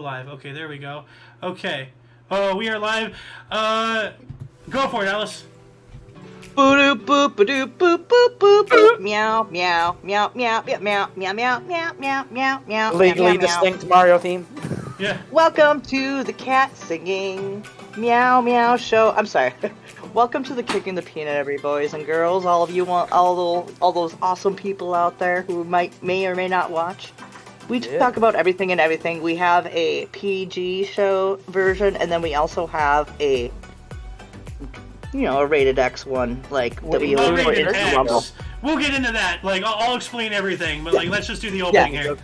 live. Okay, there we go. Okay. Oh, we are live. Go for it, Alice. Boop boop boop boop boop boop boop. Meow meow meow meow meow meow meow meow meow meow meow meow. Legally distinct Mario theme. Yeah. Welcome to the cat singing meow meow show. I'm sorry. Welcome to the Kicking the Peanut, every boys and girls. All of you, all those awesome people out there who may or may not watch. We talk about everything and everything. We have a PG show version, and then we also have a, a rated X one, like rated X. We'll get into that. Like, I'll explain everything, but like, let's just do the opening here.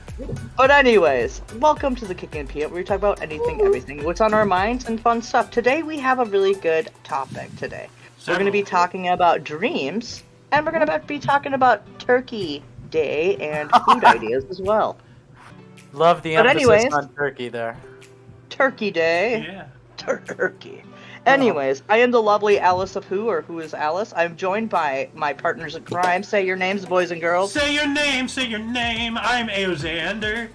But anyways, welcome to the Kicking the Peanut, where we talk about anything, everything, what's on our minds, and fun stuff. Today we have a really good topic. Today we're going to be talking about dreams, and we're going to be talking about Turkey Day and food ideas as well. Love the emphasis on turkey there. Turkey Day. Yeah. Turkey. Anyways, I am the lovely Alice of Who, or Who is Alice. I'm joined by my partners in crime. Say your names, boys and girls. Say your name, say your name. I'm Aoxander.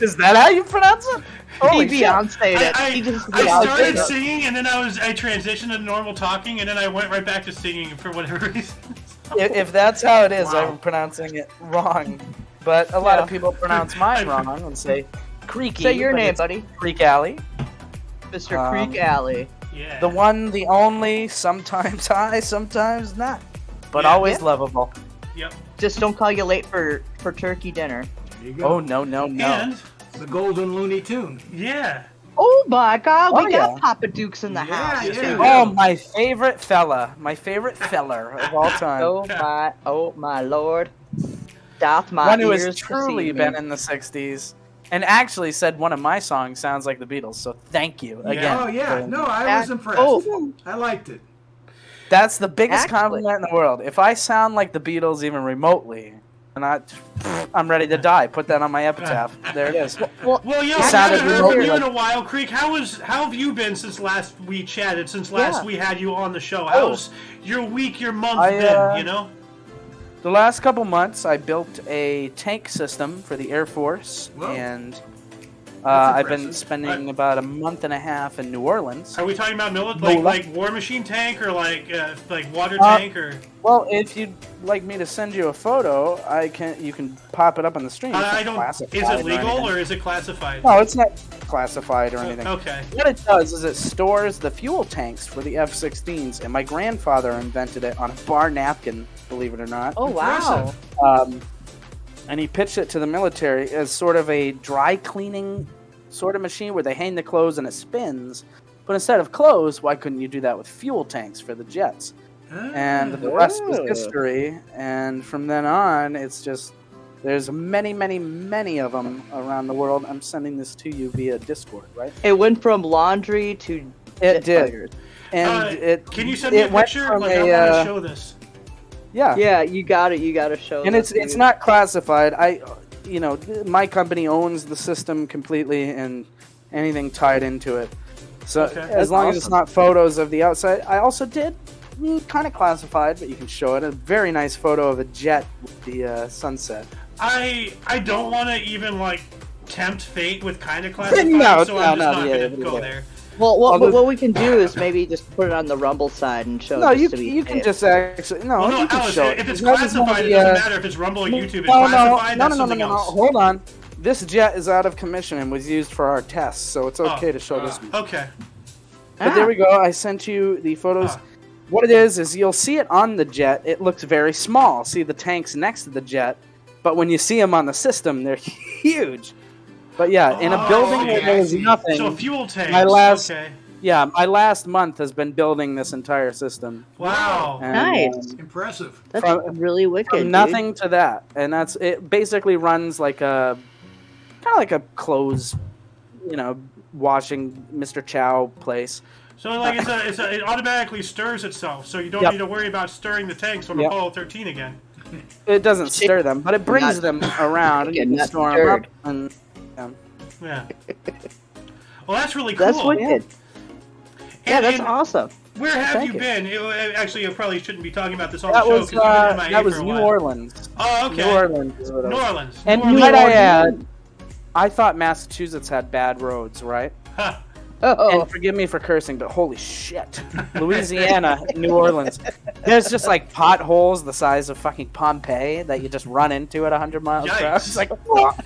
Is that how you pronounce it? He Beyonce'd it. I started singing, and then I transitioned to normal talking, and then I went right back to singing for whatever reason. If that's how it is, I'm pronouncing it wrong. But a lot of people pronounce mine wrong and say Creaky. Say your name, buddy. Creek Alley. Mr. Creek Alley. Yeah. The one, the only, sometimes high, sometimes not. But always lovable. Yep. Just don't call you late for turkey dinner. There you go. Oh, no. And the Golden Looney Tune. yeah. Oh my God, we got yeah. Papa Dukes in the house. Yeah. Oh, my favorite fella. My favorite feller of all time. Oh my Lord. Doth my One who ears has truly deceive been me. in the 60s. And actually said one of my songs sounds like the Beatles, so thank you again. Oh, yeah. No, I was impressed. Oh. I liked it. That's the biggest Actually. compliment in the world. If I sound like the Beatles even remotely, I'm ready to die. Put that on my epitaph. There it is. Well, we sounded haven't heard from really you in like- a while, Creek. How have you been since last we chatted? Since last we had you on the show, Oh. how's your week, your month been? You know. The last couple months, I built a tank system for the Air Force, Whoa. and I've been impressive. spending about a month and a half in New Orleans. Are we talking about No, like War Machine tank or like water tank or? Well, if you'd like me to send you a photo, you can pop it up on the stream. It's I not don't. classified Is it or legal anything. or is it classified? No, it's not classified or anything. Okay. What it does is it stores the fuel tanks for the F-16s, and my grandfather invented it on a bar napkin, believe it or not. Oh, wow. And he pitched it to the military as sort of a dry cleaning sort of machine where they hang the clothes and it spins. But instead of clothes, why couldn't you do that with fuel tanks for the jets? And the rest was history. And from then on, it's just, there's many, many, many of them around the world. I'm sending this to you via Discord, right? It went from laundry to It did. fires. And Can you send me a went picture? from Like, I want to show this. Yeah. Yeah, you got it. You got to show. And this, it's dude. not classified. My company owns the system completely and anything tied into it. So Okay. as long as it's not photos of the outside, I also did kind of classified, but you can show it. A very nice photo of a jet with the sunset. I don't want to even like tempt fate with kind of classified, No, so I'm just no, not yeah, gonna go there. Well, what we can do is maybe just put it on the Rumble side and show. No, it you just to be you can safe. just actually Well, no, you can Alice, show if it. it's That was one of classified, it the, doesn't matter if it's Rumble or YouTube. It's No, classified, that's something else. Hold on. This jet is out of commission and was used for our tests, so it's okay to show this one. Okay. But there we go. I sent you the photos. What it is you'll see it on the jet. It looks very small. See the tanks next to the jet, but when you see them on the system, they're huge. But yeah, in a building where there was nothing. So fuel tanks. My last month has been building this entire system. Wow. And, Nice. Impressive. That's really wicked. From nothing to that, and that's it. Basically, runs like a kind of like a clothes, washing Mr. Chow place. So like it automatically stirs itself, so you don't need to worry about stirring the tanks on Apollo 13 again. It doesn't stir them, but it brings them around and you can store them up. And, yeah. Well, that's really cool. That's wicked. Yeah, that's and awesome. Where have Thank you been? Actually, you probably shouldn't be talking about this on the That show was because you've been MIA that was for a New while. Orleans. Oh, okay. New Orleans. Is what it New was. Orleans. And New might Orleans. I add, I thought Massachusetts had bad roads, right? Huh. Oh, And forgive me for cursing, but holy shit. Louisiana, New Orleans. There's just like potholes the size of fucking Pompeii that you just run into at 100 miles per hour. It's like, oh.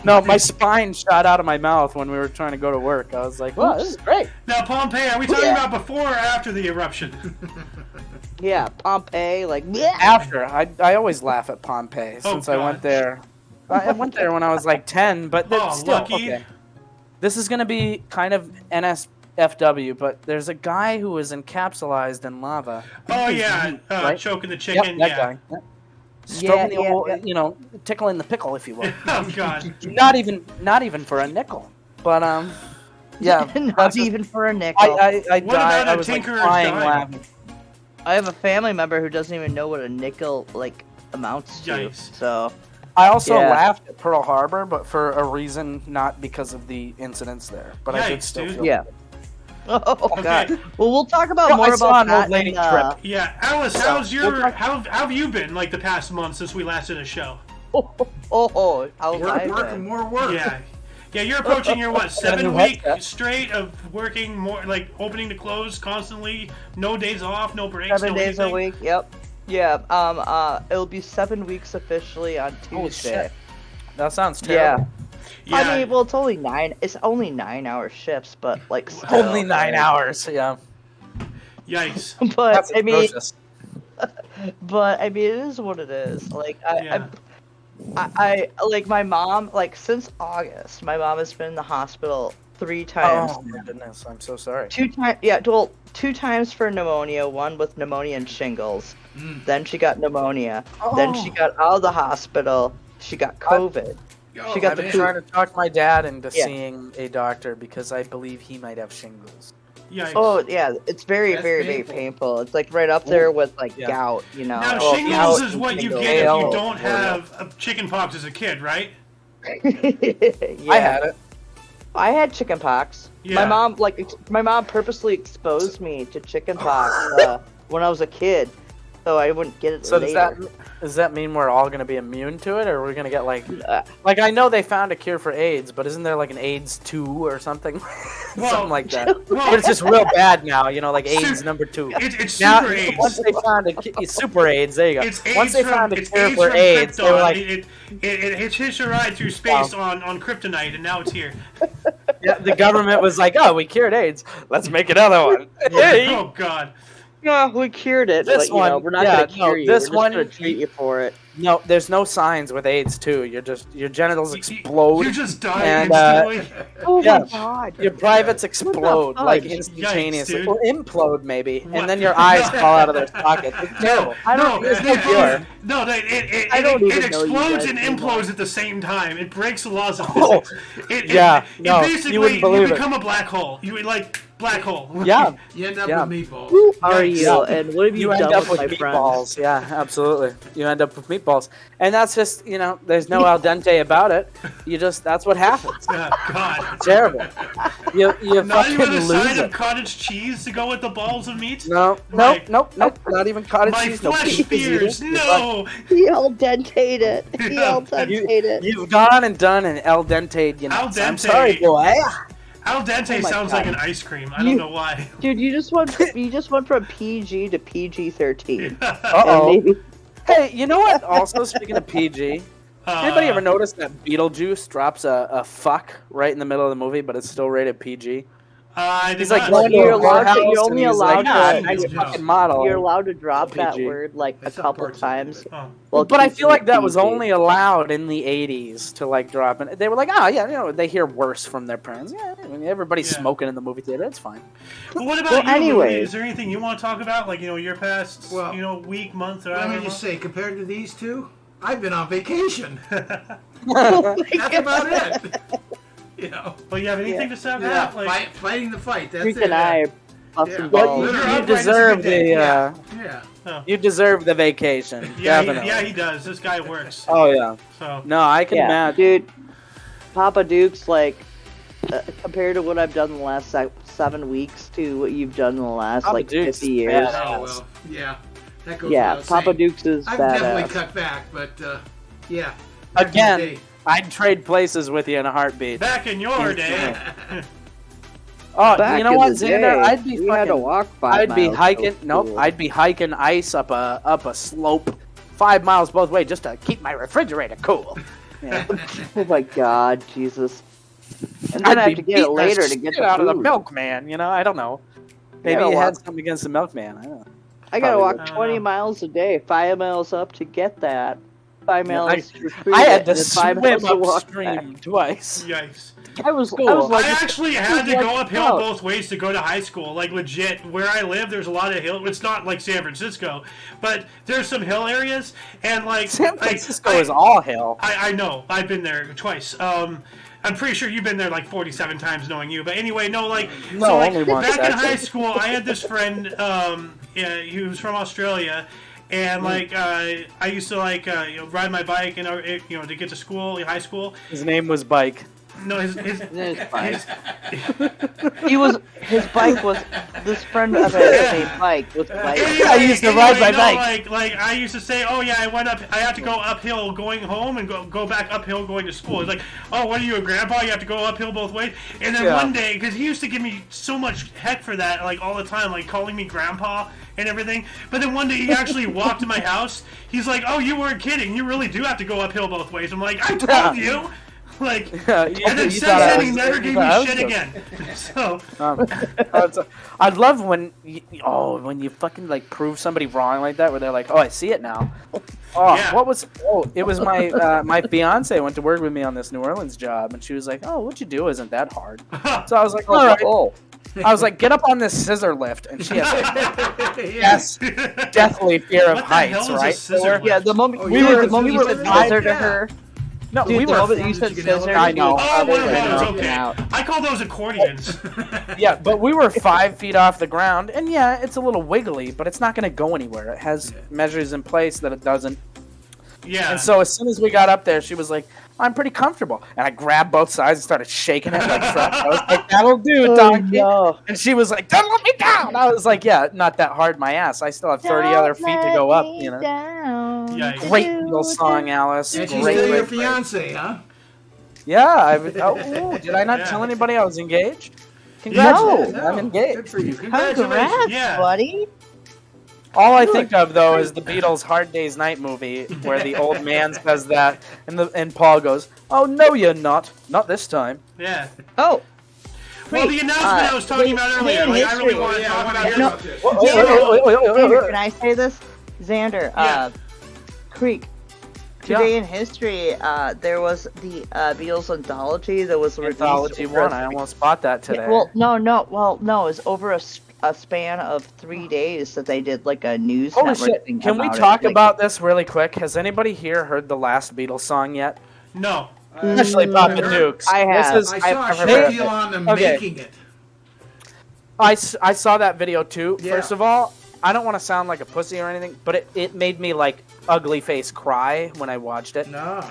No, my spine shot out of my mouth when we were trying to go to work. I was like, wow, this is great. Now, Pompeii, are we talking about before or after the eruption? yeah, Pompeii, like, bleh. After. I always laugh at Pompeii since I went God. there. I went there when I was like 10, but Oh, still, lucky. okay. This is going to be kind of NSFW, but there's a guy who was encapsulized in lava. Oh, yeah, right? choking the Yep, chicken, that yeah. guy. Yep. Stroking the yeah, old, yeah. you know, tickling the pickle, if you will. Oh, God. not even for a nickel. But yeah, Not that's just- even for a nickel. I What died. about I a was like tinkerer's crying dime? laughing. I have a family member who doesn't even know what a nickel like amounts to. Yikes. So I also Yeah. laughed at Pearl Harbor, but for a reason not because of the incidents there. But I did Yikes, still dude. feel yeah. Oh Okay. God. Well, we'll talk about Well, more I saw about an that old lady in, trip. Yeah, Alice, how have you been, like, the past month since we last did a show? How's Work, I work, been? and more work. Yeah. Yeah, you're approaching your, what, Got a new 7-week headset. straight of working more, like, opening to close constantly, no days off, no breaks, 7 no days anything? a week. Yep. Yeah. It'll be 7 weeks officially on Holy Tuesday. shit. That sounds Yeah. terrible. Yeah. I mean, well, it's only 9. It's only 9-hour shifts, but like still, Only 9 hours. Yeah. Yikes. But That's I mean, atrocious. it is what it is. Like Yeah. I like my mom. Like since August, my mom has been in the hospital 3 times. Oh my goodness, I'm so sorry. 2 times, yeah, well, 2 times for pneumonia, one with pneumonia and shingles. Then she got pneumonia. Then she got out of the hospital. She got COVID. She got I've the been poop. trying to talk my dad into Yeah. seeing a doctor because I believe he might have shingles. Yikes. Oh yeah, it's very, That's very, painful. very painful. It's like right up there with like Yeah. gout, you know. Now, Well, shingles gout is and what you shingles. get if you AL. don't have chicken pox as a kid, right? Yeah. I had it. I had chicken pox. Yeah. My mom purposely exposed me to chicken pox when I was a kid, so I wouldn't get it So later. does that mean we're all gonna be immune to it, or are we gonna get like Uh, I know they found a cure for AIDS, but isn't there like an AIDS 2 or something, Well, something like that? well- But it's just real bad now, you know, like AIDS Su- number 2. It's Now, super AIDS. once they found super AIDS, there you go. It's AIDS Once they from, found a it's cure AIDS for from AIDS, they were Krypton. like, It hitched a ride through space on kryptonite, and now it's here. yeah, the government was like, oh, we cured AIDS, let's make another one. Hey. Oh, God. no, we cured it. This but, you know, one- we're not yeah, gonna cure no, you. this We're just one- gonna treat you for it. No, there's no signs with AIDS too. You're just your genitals explode. You just die and, instantly. Oh Yeah. my God. Your privates explode fuck? like Yikes, instantaneously, dude. or implode maybe, What? and then your eyes fall out of their sockets. It's terrible. I don't. No, There's no cure. No, I don't it even know you explodes guys and anymore. implodes at the same time. It breaks the laws of Oh, physics. It yeah, no, you basically, wouldn't believe it. become a black hole. You like black hole. Yeah, You end up Yeah. with meatballs. Who are Yikes. you? And what have you, you end done up with my friends? meatballs. Yeah, absolutely. You end up with meatballs, and that's just there's no al dente about it. That's what happens. Oh, God. Terrible. You Not fucking even a lose side it. of cottage cheese to go with the balls of meat. No, My- nope. Not even cottage My cheese. No flesh beef spears. either. No. He al dentate it. He Yeah. al dentate it. You've gone and done an al dente. Al I'm dente. sorry, boy. Al dente Oh my sounds God. like an ice cream. I don't You- know why. Dude, you just went from PG to PG-13. Uh-oh. And maybe Hey, you know what? Also, speaking of PG, anybody ever notice that Beetlejuice drops a fuck right in the middle of the movie, but it's still rated PG? I did He's like not. going to You're a allowed to- warehouse you're and only he's allowed like, to- "Ah, nice Yeah. fucking model." you're allowed to drop that PG. word like a That's not couple parts of times. Oh. while But I keeping feel like it that was PG. only allowed in the 80s to like drop it. They were like, oh yeah, they hear worse from their parents. Yeah, I mean, everybody's Yeah. smoking in the movie theater. It's fine. But what about Well, you, anyway. Louis? Is there anything you want to talk about? Like, your past, Well, week, month, or Let however me just long? say, compared to these two, I've been on vacation. Oh my That's God. about it. You know, But you have anything to say about yeah, that? Like, fighting the fight. That's Freak it. and I are busting Yeah. Well, balls. You're you upright, deserve it's a good day. the Yeah. you deserve the vacation. yeah, Definitely. he does. This guy works. Oh yeah. So, No, I can Yeah, imagine. dude. Papa Duke's like compared to what I've done in the last 7 weeks to what you've done in the last Papa like Duke's 50 years. badass. Oh well. Yeah. That goes Yeah, without Papa saying. Duke's is I've definitely badass. cut back, but yeah. Again, Back in I'd trade places with you in a heartbeat. Back in your day. Oh, Back you know in what, the Xander? day, I'd be we had to fucking. walk 5 I'd be miles. hiking. So Nope. cool. I'd be hiking ice up a slope, 5 miles both ways just to keep my refrigerator cool. Yeah. Oh my God, Jesus! And then I have to get it beating the later to get shit the out of the food. milkman. You know, I don't know. Maybe gotta you had walk- something against the milkman. I don't know. I gotta Probably walk would. 20 miles a day, 5 miles up to get that. 5 Yeah, miles. I had to and then 5 swim miles to walk upstream twice. Yikes. back. I was Cool. like, I actually had to like, go uphill oh. both ways to go to high school. Like, legit, where I live, there's a lot of hill. It's not like San Francisco, but there's some hill areas, and like San like, Francisco is all hill. I know. I've been there twice. I'm pretty sure you've been there like 47 times, knowing you. But anyway, no, like, No, so, like only once, back in actually. high school, I had this friend. Yeah, he was from Australia, and like I used to like ride my bike and to get to school, high school. His name was Bike. No, his His bike was this friend of his named Mike with bike. I used to ride my bike. Like I used to say, oh yeah, I have to go uphill going home and go back uphill going to school. It's like, oh, what are you, a grandpa? You have to go uphill both ways. And then Yeah. one day, because he used to give me so much heck for that, like all the time, like calling me grandpa and everything. But then one day he actually walked to my house. He's like, oh, you weren't kidding. You really do have to go uphill both ways. I'm like, I told you. Like, Yeah, and then you since thought I then he was- never you gave thought I me was shit joking. again. So. I'd love when you fucking like prove somebody wrong like that, where they're like, oh, I see it now. Oh, Yeah. what was? Oh, it was my my fiance went to work with me on this New Orleans job, and she was like, oh, what you do isn't that hard. So I was like, all right. Oh, I was like, get up on this scissor lift, and she has Yes. deathly fear of What the hell heights, is a right? scissor yeah. The moment Oh, we yeah, were, the it's moment you really said hard. scissor to Yeah. her, No, dude, we the were. moment you As long said as you can scissor, I know. Oh, one of They're those, knocking okay. out. I call those accordions. Yeah, but we were 5 feet off the ground, and yeah, it's a little wiggly, but it's not going to go anywhere. It has measures in place that it doesn't. Yeah. And so as soon as we got up there, she was like, I'm pretty comfortable. And I grabbed both sides and started shaking it like Shrek. I was like, that'll do, Oh, donkey. no. And she was like, don't let me down. I was like, yeah, not that hard, my ass. I still have 30 other feet to go up, you know. Yikes. Great little song, Alice. And she's Great, still your great, great. fiance, huh? Yeah. Oh, did I not Yeah. tell anybody I was engaged? Congratulations. No. I'm engaged. Good for you. Congratulations. Congrats, Yeah. buddy. All I think of though is the Beatles' Hard Day's Night movie, where the old man says that, and Paul goes, "Oh no, you're not this time." Yeah. Oh, Well, the announcement I was talking about earlier, like, I really history. want to Yeah, talk I about want to hear it. about this. Xander, can I say this? Xander, Yeah. Creek. Yeah. Today in history, there was the Beatles anthology that was released. Anthology over a one. I almost bought that today. Well, no, it's over a span of 3 days that they did like a news Holy network shit! thing Can we about talk it. Like, about this really quick? Has anybody here heard the last Beatles song yet? No. Especially Papa Dukes. I have. This is, I saw a I've short heard- deal on them Okay. making it. I saw that video too. Yeah. First of all, I don't want to sound like a pussy or anything, but it made me like ugly face cry when I watched it. Nah.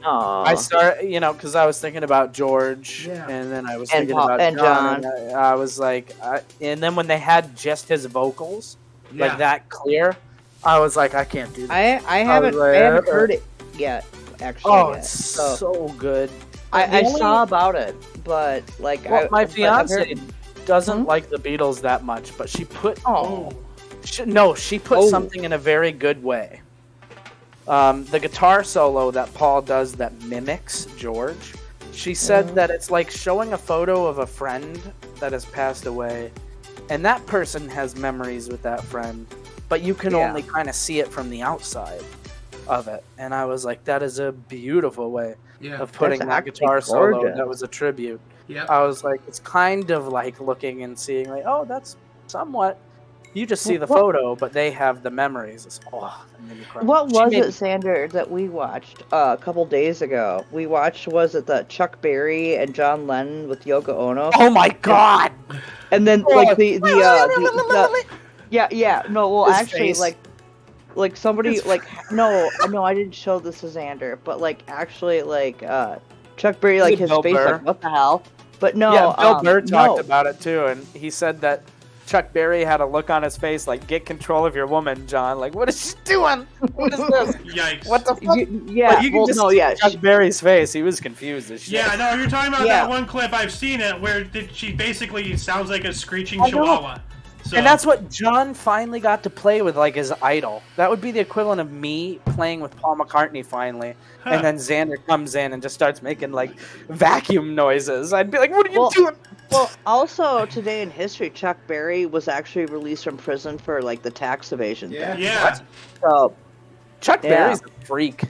Aw. I start, because I was thinking about George, Yeah. and then I was And thinking Paul- about and John. John. And I was like, and then when they had just his vocals, Yeah. like that clear, I was like, I can't do that. I haven't like, heard it yet. Actually, Oh, yet. it's So so good. I The only- saw about it, but like Well, my but I've fiance heard- doesn't Hmm? like the Beatles that much, but she put Oh, she put Oh. something in a very good way. The guitar solo that Paul does that mimics George, she said that it's like showing a photo of a friend that has passed away, and that person has memories with that friend, but you can Yeah. only kind of see it from the outside of it. And I was like, that is a beautiful way Yeah. of putting That's that actually guitar solo gorgeous. that was a tribute. Yeah. I was like, it's kind of like looking and seeing, like, oh, that's somewhat. You just see the What- photo, but they have the memories. It's, that made me cry. what She was made- it, Sander, that we watched a couple days ago? We watched, was it the Chuck Berry and John Lennon with Yoko Ono? Oh my god! And then Oh. like the yeah, no, well His actually face. like somebody His- like no, I didn't show this to Xander, but like actually like Chuck Berry, like it his Bill face Burr? like what the hell? But no, yeah, Bill Burr talked no. about it too, and he said that Chuck Berry had a look on his face like, "Get control of your woman, John." Like, what is she doing? What is this? Yikes. What the fuck? Yeah, You can well, just no, see yeah. Chuck Berry's face. He was confused as shit. Yeah, no, you're talking about Yeah. that one clip. I've seen it where she basically sounds like a screeching I know. chihuahua. So, And that's what John finally got to play with, like, his idol. That would be the equivalent of me playing with Paul McCartney finally. Huh. And then Xander comes in and just starts making, like, vacuum noises. I'd be like, what are you Well- doing? Well, also today in history, Chuck Berry was actually released from prison for like the tax evasion. Yeah. yeah. So Chuck Yeah. Berry's a freak.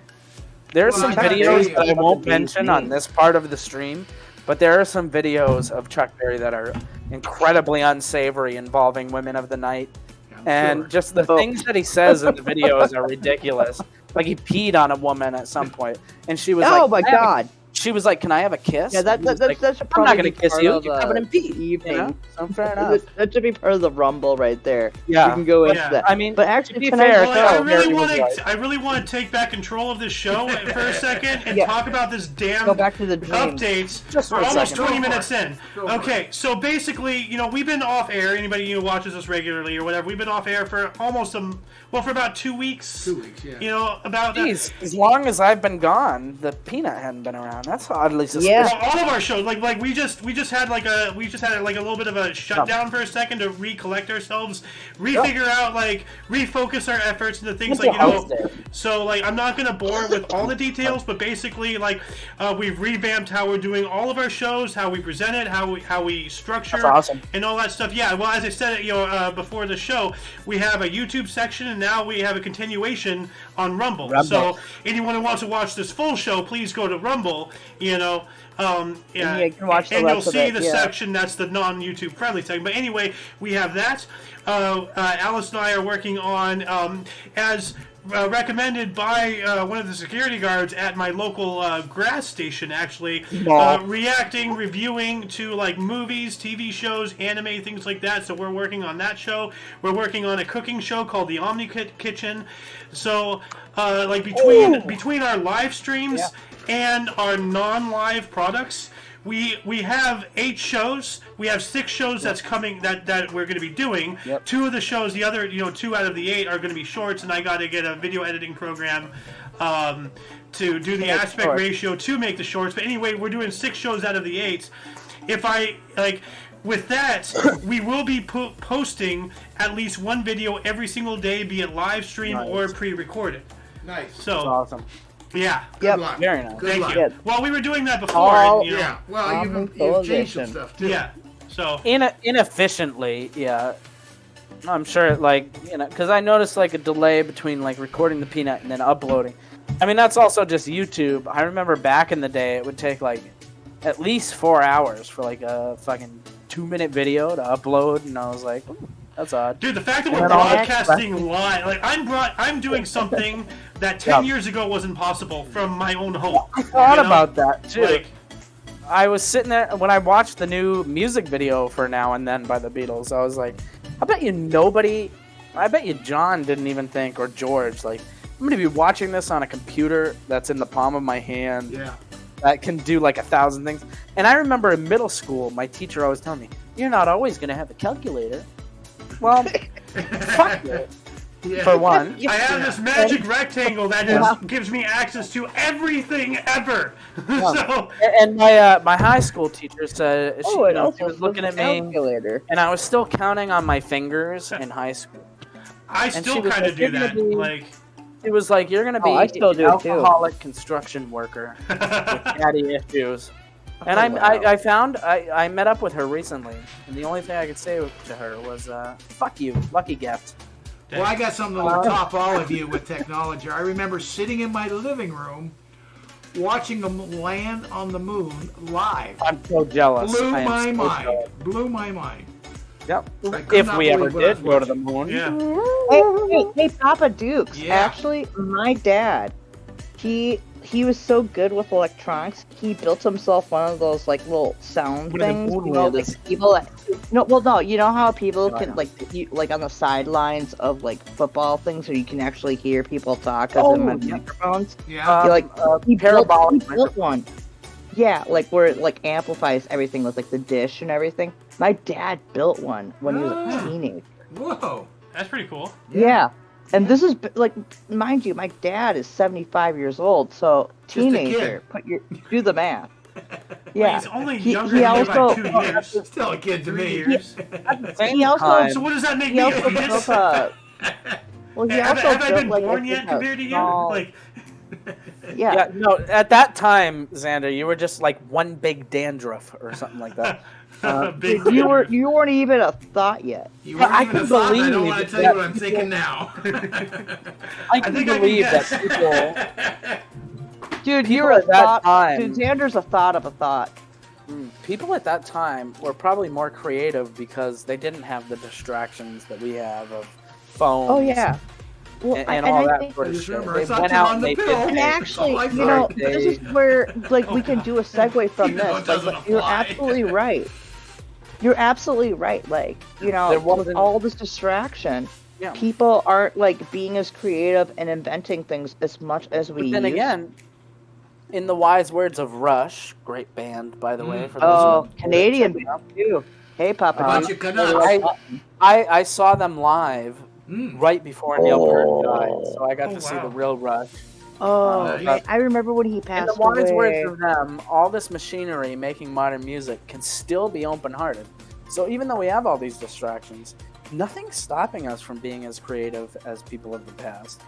There's Well, some Chuck videos Berry- that I won't Berry's mention name. on this part of the stream, but there are some videos of Chuck Berry that are incredibly unsavory involving women of the night. I'm And sure. just the Oh. things that he says in the videos are ridiculous. Like he peed on a woman at some point, and she was oh like, my god. She was like, "Can I have a kiss?" Yeah, And he was like, that should I'm probably not gonna be kiss part you. of You're the covered in pee. evening. You know? So fair enough. That should be part of the Rumble right there. Yeah. You can go into Yeah. that. I mean, But to actually, be tonight- fair, Well, I Chuck really Berry want was to. right. I really want to take back control of this show for a second and Yeah. talk about this damn Go back to the dream. updates. Just for We're a almost second. 20 Go for minutes it. in. Go for Okay, so basically, we've been off air. Anybody who watches us regularly or whatever, we've been off air for almost for about 2 weeks. 2 weeks, yeah. About that. Jeez, as long as I've been gone, the peanut hadn't been around. That's oddly suspicious. Yeah. Well, all of our shows, like we just had like a little bit of a shutdown for a second to recollect ourselves, refigure out, like refocus our efforts into things like So like I'm not gonna bore with all the details, but basically like we've revamped how we're doing all of our shows, how we present it, how we structure, That's awesome. and all that stuff. Yeah. Well, as I said, before the show, we have a YouTube section, and now we have a continuation on Rumble. So anyone who wants to watch this full show, please go to Rumble. Yeah, you can watch the and you'll rest of see it, the yeah. section that's the non-YouTube friendly section. But anyway, we have that. Alice and I are working on as recommended by one of the security guards at my local gas station, actually, reacting, reviewing to like movies, TV shows, anime, things like that. So we're working on that show. We're working on a cooking show called the Omni Kitchen. So like between our live streams and our non-live products, we have 8 shows. We have 6 shows that's coming that we're going to be doing. Yep. 2 of the shows, the other 2 out of the 8 are going to be shorts, and I got to get a video editing program to do the aspect shorts. ratio to make the shorts. But anyway, we're doing 6 shows out of the 8. With that, we will be posting at least one video every single day, be it live stream or pre-recorded. Nice. So That's awesome. yeah. Good Yep. luck. Very nice. Good Thank luck. you. Yeah. Well, we were doing that before. All- and, Yeah. Well, you've changed Television. some stuff too. Yeah. So. Inefficiently, yeah. I'm sure, because I noticed like a delay between like recording the peanut and then uploading. I mean, that's also just YouTube. I remember back in the day, it would take like at least 4 hours for like a fucking 2-minute video to upload, and I was like, ooh, that's odd. Dude, the fact that And we're then all broadcasting live, like I'm doing something that 10 Yeah. years ago wasn't possible from my own home. I thought You know? about that too. Like, I was sitting there when I watched the new music video for Now and Then by the Beatles. I was like, I bet you John didn't even think, or George, like, I'm going to be watching this on a computer that's in the palm of my hand Yeah. that can do like 1,000 things. And I remember in middle school, my teacher always telling me, you're not always going to have a calculator. Well, fuck you, Yeah. for one. I have this magic rectangle that gives me access to everything ever. So, And my high school teacher said, she, Oh, it also she was looking at says me, calculator. and I was still counting on my fingers in high school. I And still she was kind like, of do "You're gonna that. be- Like, It was like, you're going to be I still do an too. alcoholic construction worker with daddy issues. And Oh, wow. I found, I met up with her recently, and the only thing I could say to her was, fuck you, lucky gift. Well, I got something to top all of you with technology. I remember sitting in my living room watching them land on the moon live. I'm so jealous. Blew I am my so mind. jealous. Blew my mind. Yep. I could If not we ever believe what I did was go to the watching. moon. yeah. Hey, Papa Dukes. Yeah. Actually, my dad, he was so good with electronics. He built himself one of those like little sound One of the things. moon You know, like lasers. people that, no. You know how people No, I can know. like on the sidelines of like football things, where you can actually hear people talk Oh, of them on yeah. microphones. Yeah. He, like, he parabolic built one. Yeah, like where it like amplifies everything with like the dish and everything. My dad built one when he was a teenager. Whoa. That's pretty cool. Yeah. And this is like, mind you, my dad is 75 years old, so Just a kid. teenager. Do the math. Yeah. He's only He- younger he than me by also- 2 years. Still a kid to 3 me. years. He also time, So what does that make he me? also Yes. built a. Well, he have, also have I built been like born a, yet like, compared to you? small- Like, yeah. no, at that time, Xander, you were just like one big dandruff or something like that. big You weren't even a thought yet. You weren't I even a can thought, and I don't believe want to tell that you what I'm thinking now. I can think I can believe that guess. people, Dude, People you're a at that thought. time- Dude, Xander's a thought of a thought. people at that time were probably more creative because they didn't have the distractions that we have of phones. Oh yeah. Well, And I all that think, sort of Just shit. remember, They I thought went you were out on and the they pill. did and things. actually, That's you all I know, thought. this is where like we can do a segue from Even though this. it doesn't Like, you're apply. absolutely right. You're absolutely right. Like, you know, There with wasn't- all this distraction, Yeah. people aren't like being as creative and inventing things as much as we But then used. again, in the wise words of Rush, great band by the way. For those Oh, who- Canadian too. Hey, Papa. Bunch Dude. of Canucks. I saw them live right before Neil Peart died, Oh. so I got Oh, to see wow. the real Rush. Oh, Nice. man, I remember when he In passed the wise words away. of them, all this machinery making modern music can still be open-hearted. So even though we have all these distractions, nothing's stopping us from being as creative as people of the past.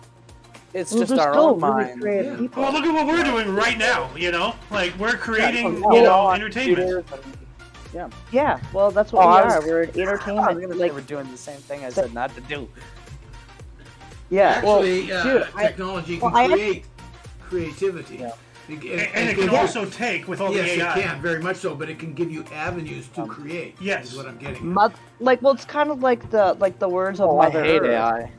It's Well, just there's our still own really mind. creative Yeah. people. well, look at what we're doing right now. You know, like we're creating, Yeah, you know, on entertainment. computers and- Yeah, well, that's what Oh, we I was- are. We're an I was entertainment. gonna say Like, we're doing the same thing I said not to do. yeah, Actually, well, dude, technology can well, I- create creativity. Yeah. And it can also take with all Yes, the AI. it can, very much so, but it can give you avenues to create. yes. Is what I'm getting at. well, it's kind of like the words of Oh, I Mother hate Earth. AI.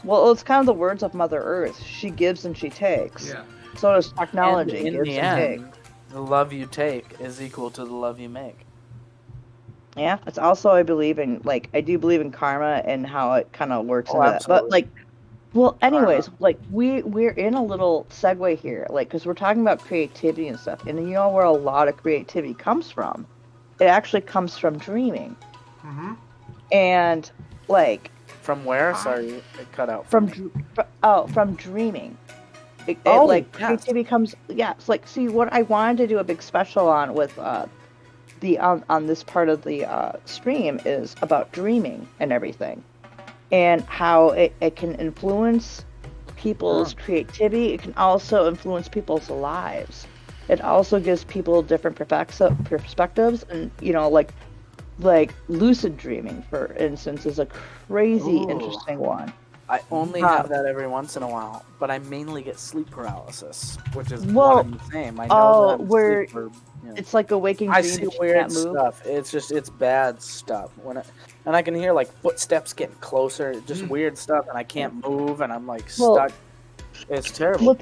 Well, it's kind of the words of Mother Earth. She gives and she takes. Yeah. So does technology. And in gives the and end, the love you take is equal to the love you make. Yeah, it's also I believe in I do believe in karma and how it kind of works Oh, into that. But absolutely. anyways, we're in a little segue here, because we're talking about creativity and stuff, and you know where a lot of creativity comes from. It actually comes from dreaming, Mm-hmm. and From where? Sorry, it cut out. from dreaming. It, Oh, yes. creativity comes. Yeah, it's see what I wanted to do a big special on with on this part of the stream is about dreaming and everything, and how it can influence people's creativity. It can also influence people's lives. It also gives people different perspectives, and like lucid dreaming, for instance, is a crazy Ooh. interesting one. I only Huh. have that every once in a while, but I mainly get sleep paralysis, which is Well, one and the same. I know oh, that I'm where asleep or, you know. It's like a waking I dream see that you weird can't move. stuff. It's bad stuff. And I can hear like footsteps getting closer, just weird stuff, and I can't move, and I'm like Well, stuck. It's terrible. Look,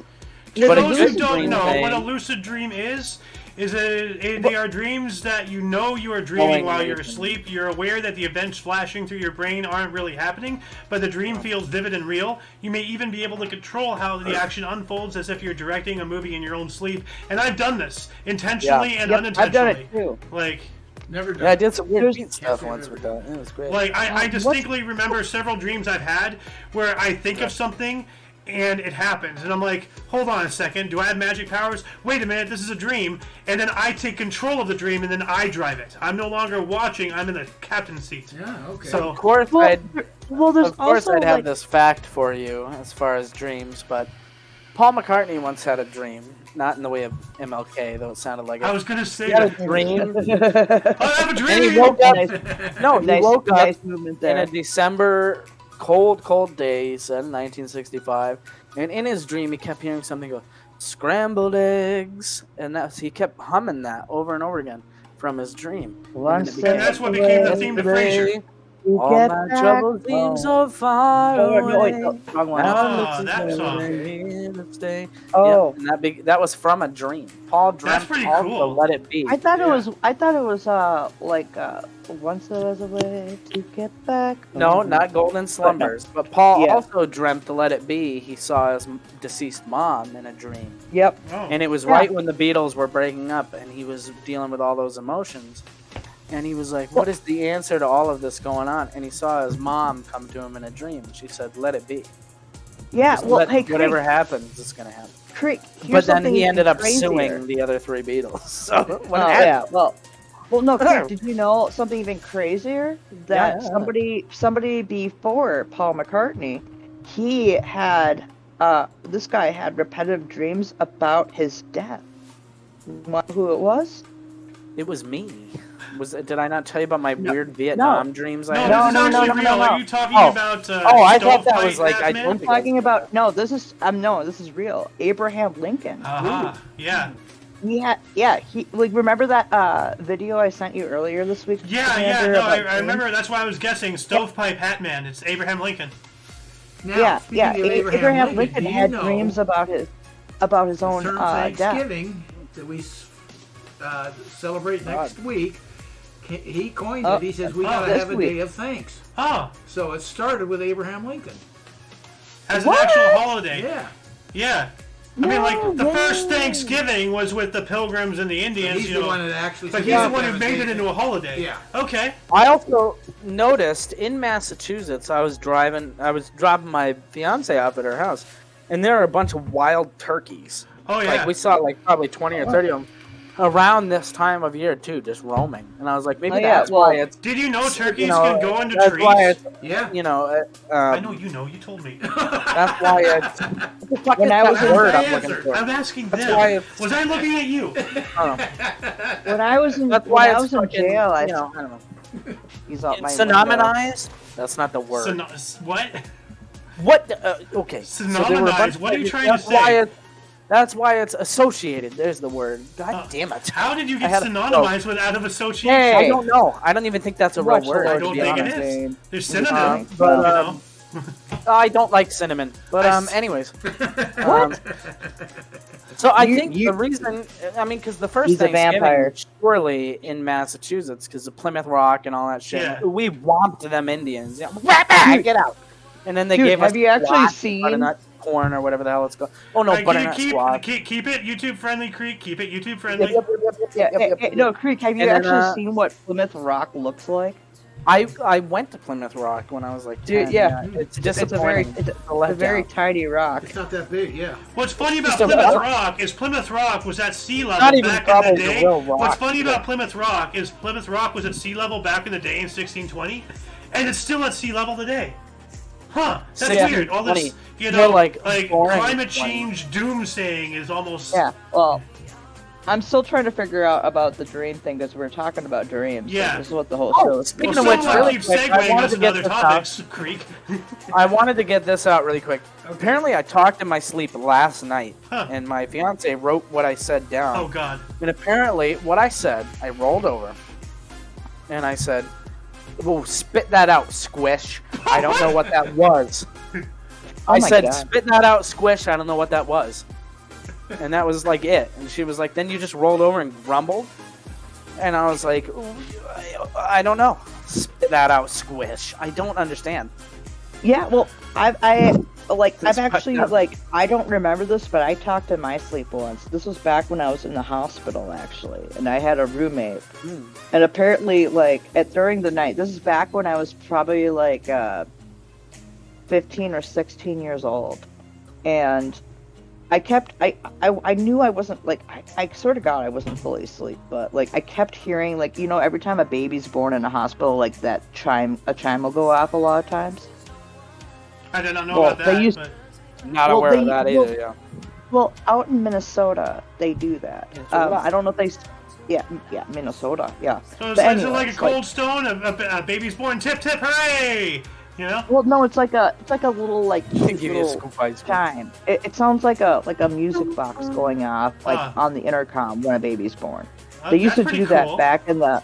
For But a those who lucid don't dream know, thing- what a lucid dream is they are dreams that you know you are dreaming while you're asleep. You're aware that the events flashing through your brain aren't really happening, but the dream feels vivid and real. You may even be able to control how the action unfolds as if you're directing a movie in your own sleep. And I've done this intentionally and Yep, unintentionally. I've done it too. Like, Never done. Yeah, I did some weird There's- beat stuff once with that. It was great. I distinctly remember several dreams I've had where I think of something and it happens, and I'm like, hold on a second, do I have magic powers? Wait a minute, this is a dream, and then I take control of the dream, and then I drive it. I'm no longer watching, I'm in the captain's seat. Yeah, okay. So, of course, Well, there's of course also I'd have this fact for you as far as dreams, but Paul McCartney once had a dream, not in the way of MLK, though it sounded like it. I was gonna say He had a that. dream. I have a And he dream! woke up. Nice, No, he nice, woke up nice movement in there. a December cold day, he said, in 1965, and in his dream he kept hearing something go, scrambled eggs, and he kept humming that over and over again from his dream. One And it step And that's what became the away. theme to Frasier. You All get my back troubles seem home. so far No, wait, away. no, wrong one. Now it Oh, looks as that though song. they're here to stay. Oh. Yep, and that was from a dream. Paul dreamt pretty also cool. Let It Be. I thought it was like once there was a way to get back. No, home. not Golden Slumbers. But Paul Yeah. also dreamt to Let It Be. He saw his deceased mom in a dream. Yep. Oh. And it was Yeah. right when the Beatles were breaking up and he was dealing with all those emotions. And he was like, what is the answer to all of this going on? And he saw his mom come to him in a dream. She said, let it be. Yeah. Just Well, let- hey, whatever Creek, happens, it's going to happen. Creek. But here's then something he even ended up crazier. suing the other three Beatles. So what Oh, happened? yeah. Well, no, Creek, did you know something even crazier? That Yeah. somebody before Paul McCartney, he had, this guy had repetitive dreams about his death. Want who it was? It was me. Did I not tell you about my weird Vietnam dreams? I No, had? this is no, actually no, real. no. Are you talking Oh. about Oh, I thought that was Stovepipe like, I Batman? don't I'm think I was- talking about this is real. Abraham Lincoln. Uh-huh. Yeah. He like remember that video I sent you earlier this week? Yeah, Commander, no, about I dreams? remember. That's why I was guessing Stovepipe Hat Man. It's Abraham Lincoln. Now, Yeah. speaking of Abraham Lincoln do you had know dreams about his the own term death. Thanksgiving that we celebrate next week? He coined it. He says we gotta this have a week. day of thanks. Oh, So it started with Abraham Lincoln. as What? an actual holiday. Yeah. Yeah. I mean, like, the No first way. Thanksgiving was with the Pilgrims and the Indians, He's you the know. one that actually. But said he's we the have one to who have a made day it of into a holiday. Yeah. Okay. I also noticed in Massachusetts, I was dropping my fiance off at her house, and there are a bunch of wild turkeys. Oh, yeah. Like we saw like probably 20 or 30 of them around this time of year too, just roaming. And I was like, maybe Oh, yeah, that's well- why it's Did you know turkeys you know, can go into that's trees? why it's Yeah. I know you know. You told me. that's why it's what the fuck When is I that was in- word I I'm looking answered. for? I'm asking That's them. why it's- Was I looking at you? I don't know. When I was in That's why when I it's was in fucking, jail, I I don't know. he's out my window. Synonymized? That's not the word. What? What? Okay. there were a bunch Synonymized? What are you of- trying to that's why say? that's why it's associated. There's the word. God damn it. How did you I get had a synonymized with out of association? Hey. I don't know. I don't even think that's a real Watch the word. I Lord to don't be think it honest. is. There's Uh, synonym. but, you know? I don't like cinnamon. But I s- anyways. So I think You- the reason, I mean, because the first He's a Thanksgiving, vampire. surely in Massachusetts, because of Plymouth Rock and all that shit, Yeah. we whomped them Indians. Yeah, get out. And then they Dude, gave us have you actually squash, seen- butternut corn or whatever the hell it's called. Oh no, All right, butternut keep squash. it YouTube friendly, Creek. Keep it YouTube friendly. No, Creek, have you And then, actually seen what Plymouth Rock looks like? I went to Plymouth Rock when I was like 10. Dude, yeah. It's It's a very disappointing. it's a a very letdown. tiny rock. It's not that big. Yeah. What's funny about Just a Plymouth rock. Rock is Plymouth Rock was at sea Not level even back probably in the the day. real rock. What's funny about Plymouth Rock is Plymouth Rock was at sea level back in the day in 1620, and it's still at sea level today. Huh? That's 1620. weird. All this, you They're know, like like boring climate 20. change doomsaying is almost. Yeah, well, I'm still trying to figure out about the dream thing because we're talking about dreams. Yeah. This is what the whole Oh, show is. speaking Well, of which, someone really keeps quick, I segueing wanted us to in get other this topics, Creek. I wanted to get this out really quick. Apparently, I talked in my sleep last night, Huh. and my fiance wrote what I said down. Oh God. And apparently, what I said, I rolled over, and I said, "Well, spit that out, Squish." I don't know what that was. Oh I my said, God. "Spit that out, Squish." I don't know what that was. And that was like it. And she was like, "Then you just rolled over and grumbled." And I was like, I don't know. Spit that out, Squish. I don't understand. Yeah, well, I've It's actually fucked up. like I don't remember this, but I talked in my sleep once. This was back when I was in the hospital actually, and I had a roommate. And apparently, like during the night, this is back when I was probably like 15 or 16 years old, and I knew I wasn't like I swear to God I wasn't fully asleep, but like I kept hearing like every time a baby's born in a hospital like a chime will go off a lot of times. I did not know Well, about they that. used- but Not Well, aware they- of that well- either, yeah. Well, out in Minnesota they do that. Minnesota? I don't know if they. Yeah, Minnesota. Yeah. So it's, But it's like a anyways, cold stone, a baby's born, tip tip, hooray! You know? Well, no, it's like a little like cute Give you a little scoop ice cream. chime. It sounds like a music box going off like Ah. on the intercom when a baby's born. Uh, They used to that's do pretty that cool. back in the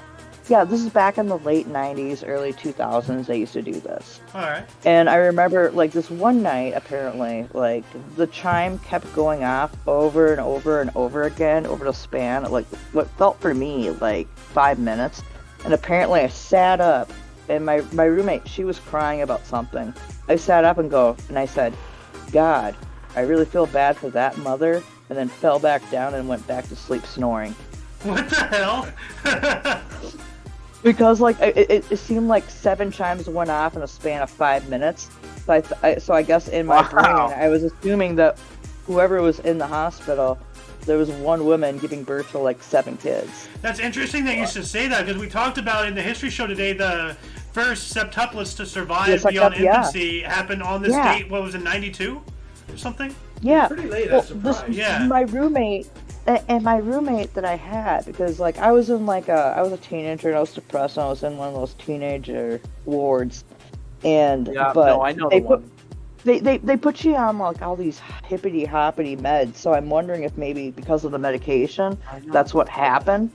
this is back in the late 90s, early 2000s. They used to do this. All right. And I remember, like, this one night, apparently, like, the chime kept going off over and over and over again over the span of, like, what felt for me like 5 minutes. And apparently I sat up, and my roommate, she was crying about something. I sat up and I said, God, I really feel bad for that mother, and then fell back down and went back to sleep snoring. What the hell? Because, like, it seemed like 7 chimes went off in a span of 5 minutes. So I guess in my brain, I was assuming that whoever was in the hospital, there was one woman giving birth to, like, 7 kids. That's interesting that you should say that, because we talked about in the history show today the first septuplets to survive beyond infancy happened on this date. What was it, 92 or something? Yeah. Pretty late, well, Yeah. My roommate that I had, because, like, I was a teenager and I was depressed and I was in one of those teenager wards, and I know they put you on, like, all these hippity hoppity meds. So I'm wondering if maybe because of the medication, that's what happened.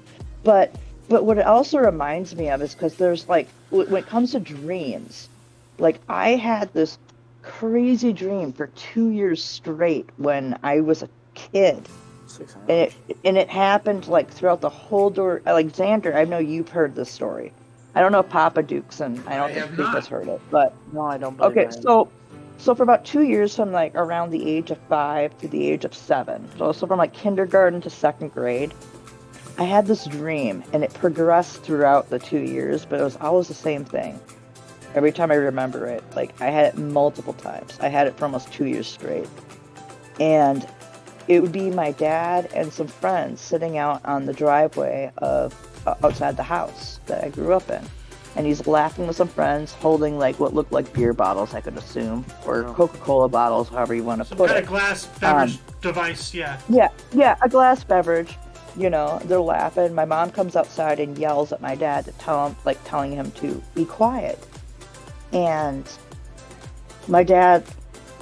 But what it also reminds me of is because there's, like, when it comes to dreams, like, I had this crazy dream for 2 years straight when I was a kid. And it happened, like, throughout the whole door. Alexander, I know you've heard this story. I don't know if Papa Dukes, and I don't think Duke has heard it, but No, I don't. okay. So for about 2 years, from, like, around the age of 5 to the age of 7, so from, like, kindergarten to 2nd grade, I had this dream, and it progressed throughout the 2 years, but it was always the same thing. Every time I remember it, like, I had it multiple times. I had it for almost 2 years straight, and it would be my dad and some friends sitting out on the driveway of outside the house that I grew up in. And he's laughing with some friends, holding, like, what looked like beer bottles, I could assume, or Coca-Cola bottles, however you want to put it. Kind of glass beverage device, yeah. Yeah, a glass beverage. You know, they're laughing. My mom comes outside and yells at my dad to telling him to be quiet. And my dad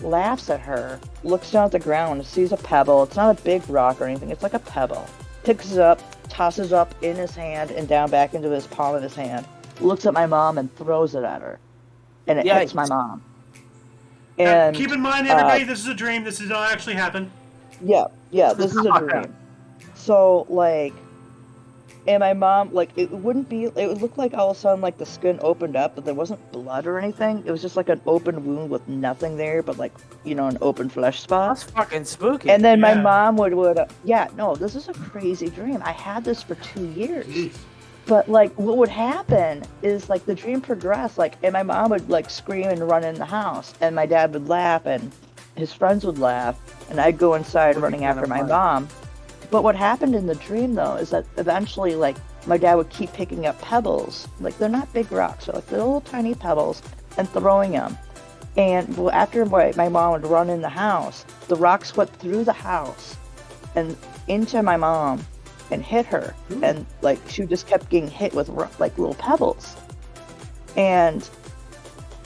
laughs at her, looks down at the ground, sees a pebble. It's not a big rock or anything. It's like a pebble. Picks it up, tosses it up in his hand and down back into his palm of his hand. Looks at my mom and throws it at her. And it hits my mom. And keep in mind, everybody, this is a dream. This did not actually happen. Yeah, this is a dream. So, like, and my mom, like, it would look like all of a sudden, like, the skin opened up, but there wasn't blood or anything. It was just like an open wound with nothing there, but, like, you know, an open flesh spot. That's fucking spooky. And then my mom would this is a crazy dream. I had this for 2 years. Jeez. But, like, what would happen is, like, the dream progressed, like, and my mom would, like, scream and run in the house, and my dad would laugh, and his friends would laugh, and I'd go inside running after my mom. But what happened in the dream, though, is that eventually, like, my dad would keep picking up pebbles. Like, they're not big rocks, they're, like, little tiny pebbles, and throwing them. And after my mom would run in the house, the rocks went through the house and into my mom and hit her. And, like, she just kept getting hit with, like, little pebbles. And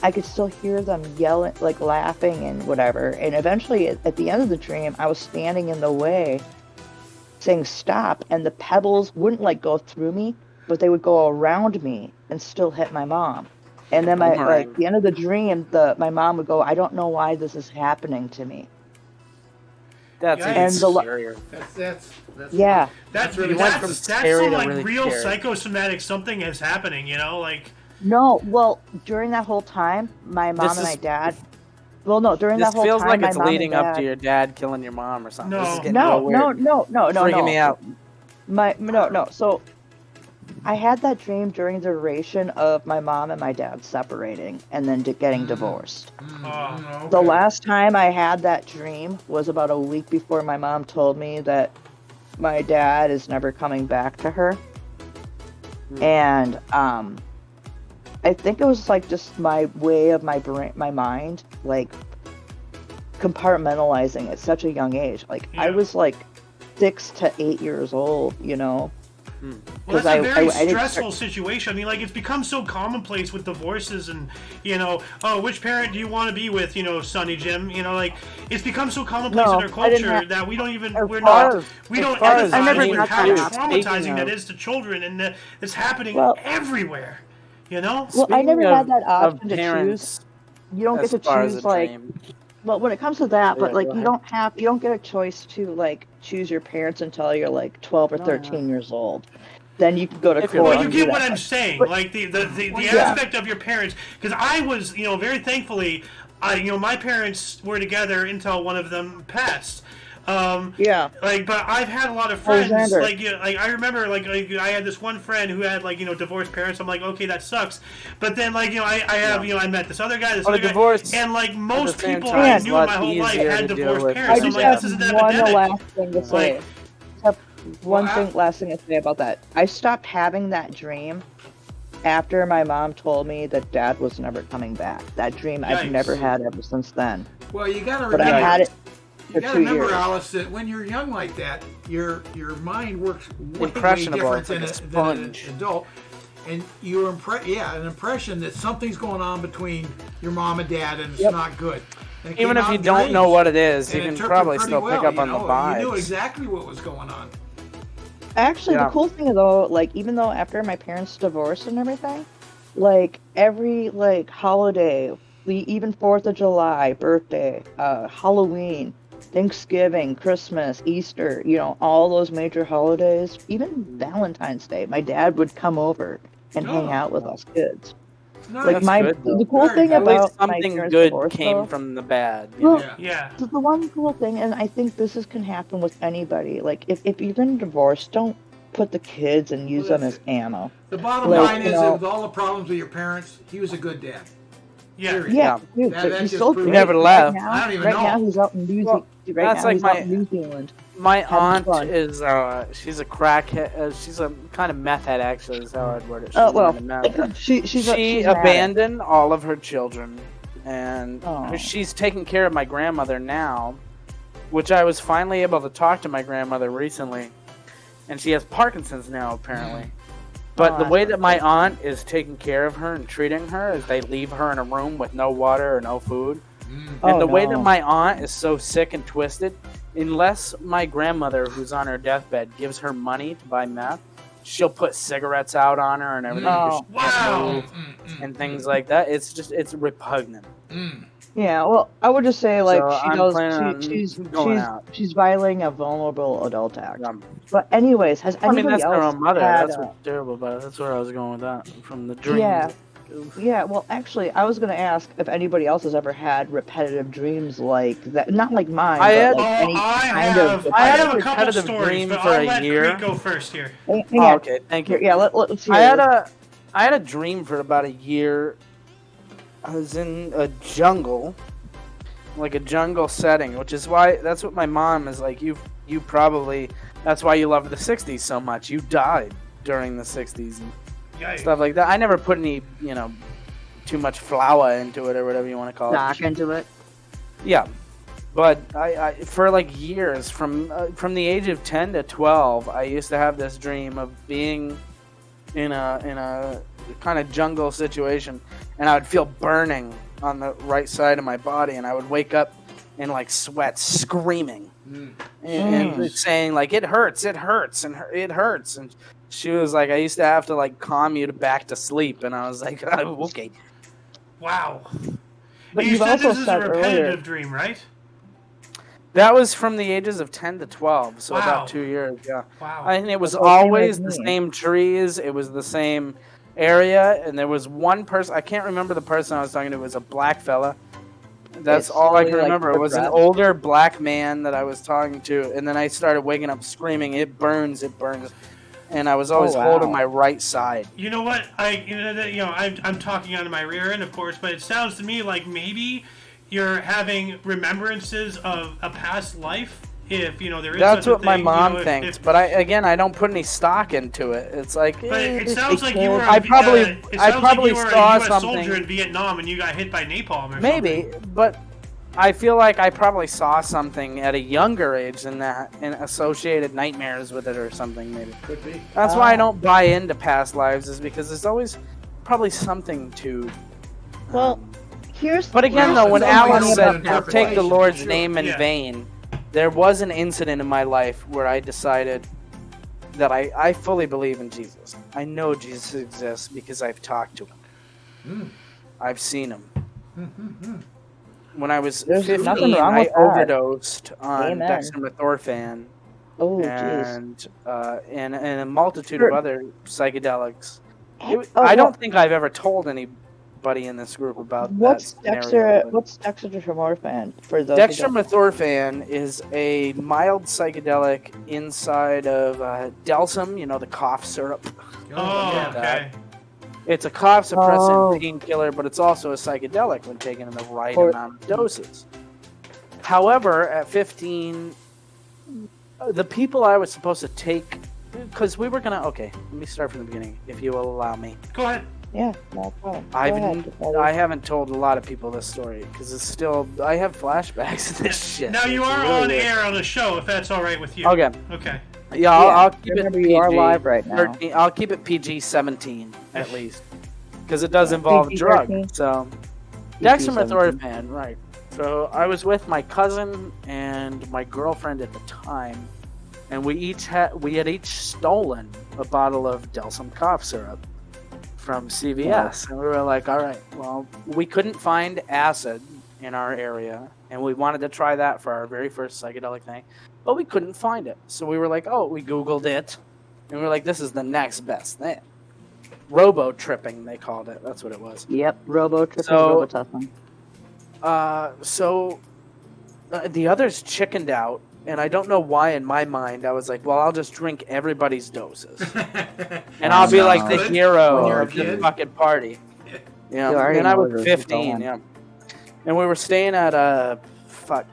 I could still hear them yelling, like, laughing and whatever. And eventually, at the end of the dream, I was standing in the way saying stop, and the pebbles wouldn't, like, go through me, but they would go around me and still hit my mom. And then at the end of the dream, my mom would go, I don't know why this is happening to me. That's scarier. That's really that's some, like, really real psychosomatic something is happening, you know, like. No, well, during that whole time, my mom and my dad. Well, no, during that whole time, feels like it's my mom leading and dad, up to your dad killing your mom or something. No. This is getting No, real weird. no. Freaking me out. No. So, I had that dream during the duration of my mom and my dad separating and then getting divorced. Okay. The last time I had that dream was about a week before my mom told me that my dad is never coming back to her. And I think it was, like, just my way of my brain, my mind, like, compartmentalizing at such a young age. Like, I was, like, 6 to 8 years old, you know? Well, that's a very stressful situation. I mean, like, it's become so commonplace with divorces and, oh, which parent do you want to be with, Sonny Jim? Like, it's become so commonplace in our culture that we don't even, we don't empathize with how traumatizing that is to children, and it's happening everywhere, Well, I never had that option to choose. You don't get to choose, like, well, when it comes to that, but, like, you don't get a choice to, like, choose your parents until you're, like, 12 or 13 years old. Then you can go to court. Well, you get what I'm saying, but, like the aspect of your parents, because I was, very thankfully, my parents were together until one of them passed. Like, but I've had a lot of friends. Like I remember, like I had this one friend who had, like, divorced parents. I'm like, okay, that sucks. But then, like, I met this other guy, and, like, most people I knew in my whole life had divorced parents. So I'm like, this is an epidemic. Last thing to say. Last thing to say about that. I stopped having that dream after my mom told me that Dad was never coming back. That dream I've never had ever since then. Well, you gotta remember. But I had it. You gotta remember, Alice, that when you're young like that, your mind works way different than an adult, and you an impression that something's going on between your mom and dad, and it's not good. Even if you don't know what it is, you can probably still pick up on the vibes. You knew exactly what was going on. Actually, the cool thing though, like, even though after my parents divorced and everything, like, every, like, holiday, even 4th of July, birthday, Halloween, Thanksgiving, Christmas, Easter, all those major holidays, even Valentine's Day, my dad would come over and hang out with us kids. No, like, the cool thing about something good came from the bad. The one cool thing, and I think this can happen with anybody. Like, if you're in a divorce, don't put the kids and use them as ammo. The bottom line is that with all the problems with your parents, he was a good dad. Dude, he's so great. He never left. I don't even know. Right now, he's out in New Zealand. Out in New Zealand. My aunt is, she's a crackhead. She's a kind of meth head, actually, is how I'd word it. She abandoned all of her children, and she's taking care of my grandmother now, which I was finally able to talk to my grandmother recently, and she has Parkinson's now, apparently. But the way that my aunt is taking care of her and treating her is they leave her in a room with no water or no food. And the way that my aunt is so sick and twisted, unless my grandmother, who's on her deathbed, gives her money to buy meth, she'll put cigarettes out on her and everything. And things like that. It's repugnant. Yeah, well, I would just say, like, she's violating a vulnerable adult act. But anyways, has anybody that's else her own mother. Had, that's what's terrible about it. That's where I was going with that, from the dream. Yeah, well, actually, I was going to ask if anybody else has ever had repetitive dreams like that. Not like mine, I had a couple stories, but I'll let Creek go first here. Okay, thank you. Yeah, let's hear I had a dream for about a year. I was in a jungle, like a jungle setting, which is why that's what my mom is like. You probably, that's why you love the 60s so much. You died during the 60s and stuff like that. I never put any, too much flour into it or whatever you want to call it. Stock into it. Yeah, but I for like years, from the age of 10 to 12, I used to have this dream of being in a kind of jungle situation, and I would feel burning on the right side of my body, and I would wake up in like sweat, screaming and saying like, it hurts, and it hurts. And she was like, I used to have to like calm you back to sleep, and I was like, oh, okay. Wow. But you said this is a repetitive earlier. dream, right? That was from the ages of 10 to 12, so about 2 years, yeah. Wow. And it was always the same trees, it was the same area, and there was one person, I can't remember the person I was talking to, it was a black fella. That's all I can remember. It was an older black man that I was talking to, and then I started waking up screaming, it burns, and I was always holding my right side. You know what? I'm talking out of my rear end, of course, but it sounds to me like maybe you're having remembrances of a past life. If there is that's such a what my thing, mom thinks, but I don't put any stock into it. It's like but it sounds like you were. I probably saw US something. soldier in Vietnam and you got hit by napalm or maybe, something. but I feel like I probably saw something at a younger age than that and associated nightmares with it or something, maybe. Could be. That's why I don't buy into past lives, is because there's always probably something to... Well, here's. But again, Well, though, when it's always Alice open said, to "Don't take the interpretation, Lord's sure. name in Yeah. vain," there was an incident in my life where I decided that I fully believe in Jesus. I know Jesus exists because I've talked to him. I've seen him. When I was There's 15, nothing wrong I with that. overdosed on Amen. dextromethorphan Oh, jeez. and a multitude of other psychedelics. Oh, I don't think I've ever told anybody in this group about What's that scenario. What's dextromethorphan for those? who don't- Dextromethorphan is a mild psychedelic inside of Delsum, you know, the cough syrup. Oh, okay. It's a cough suppressant Oh. painkiller, but it's also a psychedelic when taken in the right Or- amount of doses. However, at 15, the people I was supposed to take, because we were gonna. Okay, let me start from the beginning, if you will allow me. Go ahead. Yeah, no problem. Go I ahead. haven't told a lot of people this story because it's still. I have flashbacks to this shit. Now you It's are really on weird. air on the show, if that's all right with you. Okay. Okay. Yeah, I'll Yeah, keep it remember PG. you are live right now. 13, I'll keep it PG-17 at least, because it does involve PG-13? drugs. So, PG-17. dextromethorphan, right? So I was with my cousin and my girlfriend at the time, and we had each stolen a bottle of Delsum cough syrup from CVS, and we were like, all right, well, we couldn't find acid in our area, and we wanted to try that for our very first psychedelic thing, but we couldn't find it. So we were like, oh, we Googled it, and we were like, this is the next best thing. Robo-tripping, they called it. That's what it was. Yep, Robo-tripping, So- Robotussing. The others chickened out, and I don't know why in my mind I was like, well, I'll just drink everybody's doses. And I'll be like the Good. hero When you're a of the kid. fucking party. Yeah, You already and I know was where this is 15, going. yeah. And we were staying at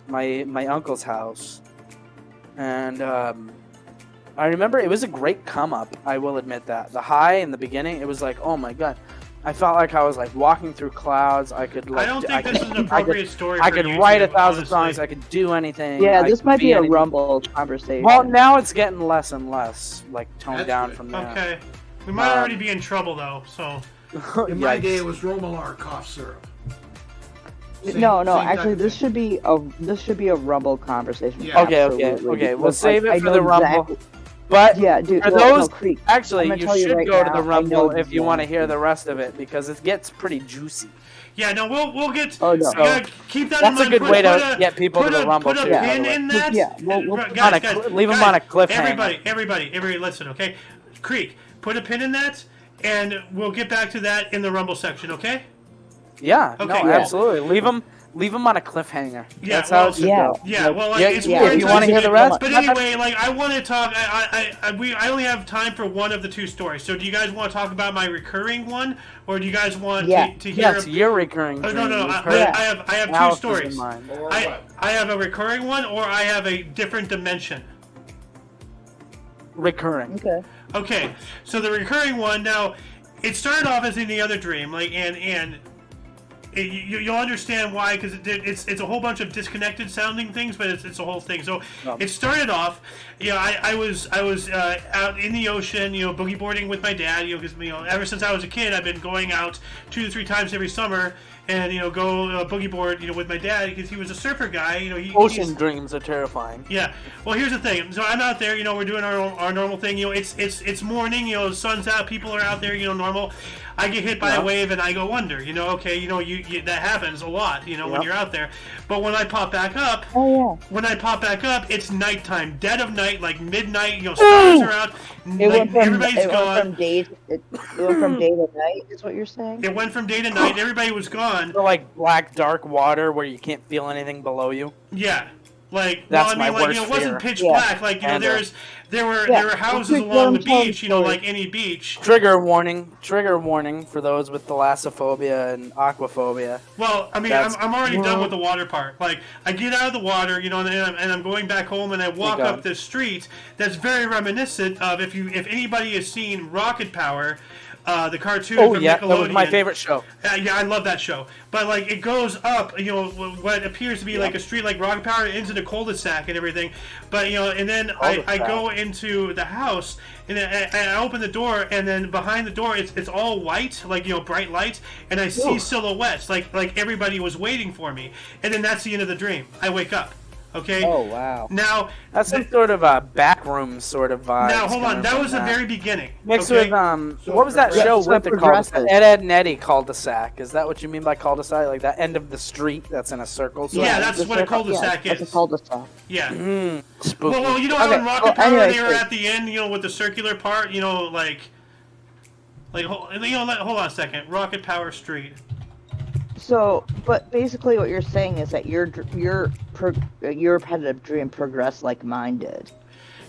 my uncle's house. And I remember it was a great come up, I will admit that. The high in the beginning, it was like, oh my god. I felt like I was like walking through clouds. I could like I don't think this is an appropriate story I for could YouTube, write 1,000 honestly. songs. I could do anything. Yeah, I this could might be a anything. rumble conversation. Well, now it's getting less and less, like toned That's down good. from there. Okay. We might already be in trouble, though, so... In my Yikes. day, it was Romalar cough syrup. No, Same actually, type of this thing. should be a rumble conversation. Yeah. Okay. Absolutely. We'll save I it for know the rumble. exactly- But Yeah, dude. for no, those, Creek. actually, I'm gonna you tell you should right go to now, the I know rumble if you want to exactly. hear the rest of it because it gets pretty juicy. Yeah, no, we'll get... Oh, no. you gotta keep that in That's a mind. good way to Put a- get people to put the a- rumble, Put a too, by pin the way. in that. Yeah, we'll- Guys, leave 'em on a cliffhanger. Everybody, listen, okay? Creek, put a pin in that, and we'll get back to that in the rumble section, okay? Yeah, Okay, no, cool. absolutely. Leave them on a cliffhanger. Yeah, That's how well, it should yeah. go. Yeah, well, like, Yeah, it's yeah, more if you wanna hear the interesting, rest- But anyway, like, I want to talk. I only have time for one of the two stories. So, do you guys want to talk about my recurring one, or do you guys want Yeah. to hear? Yes, your recurring Oh, dream. no, We've I heard have two Alice's stories. in mind. Or what? I have a recurring one, or I have a different dimension. Recurring. Okay. Okay, so the recurring one now, it started off as in the other dream, like you'll understand why, because it's a whole bunch of disconnected sounding things, but it's a whole thing. So it started off, I was out in the ocean, boogie boarding with my dad, because ever since I was a kid, I've been going out 2 to 3 times every summer. And go boogie board, with my dad because he was a surfer guy. Ocean dreams are terrifying. Yeah. Well, here's the thing. So I'm out there. We're doing our normal thing. It's morning. The sun's out. People are out there. Normal. I get hit by a wave and I go under. Okay. You that happens a lot. When you're out there. But when I pop back up. Oh It's nighttime, dead of night, like midnight. Stars are out. yeah. Everybody's It gone. went from day to night. Is what you're saying? It went from day to night. Everybody was gone. So like black, dark water where you can't feel anything below you. Yeah. Like, That's well, I mean, my like, worst it wasn't fear. pitch Yeah. black. Like, And, there were houses Quick, along let the 'em tell the beach, story. like any beach. Trigger warning for those with thalassophobia and aquaphobia. Well, I mean, That's- I'm already done with the water part. Like, I get out of the water, and I'm going back home, and I walk God. up this street that's very reminiscent of if anybody has seen Rocket Power. the cartoon Oh from yeah, Nickelodeon. that was my favorite show. Yeah, I love that show. But like, it goes up, what appears to be like a street like Rocket Power into the cul-de-sac and everything. But and then I go into the house and I open the door, and then behind the door it's all white, like bright lights, and I see silhouettes, like everybody was waiting for me. And then that's the end of the dream. I wake up. Okay. Oh wow. Now that's some sort of a backroom sort of vibe. Now hold on, that was the very beginning. Mixed with what was that show with the cul-de-sac? Ed and Eddie cul-de-sac. Is that what you mean by cul-de-sac? Like that end of the street that's in a circle? Yeah, that's what a cul-de-sac is. That's a cul-de-sac. Yeah. Spooky. Well, on Rocket Power they were at the end, with the circular part, like hold on a second, Rocket Power Street. So, but basically, what you're saying is that your repetitive dream progressed like mine did.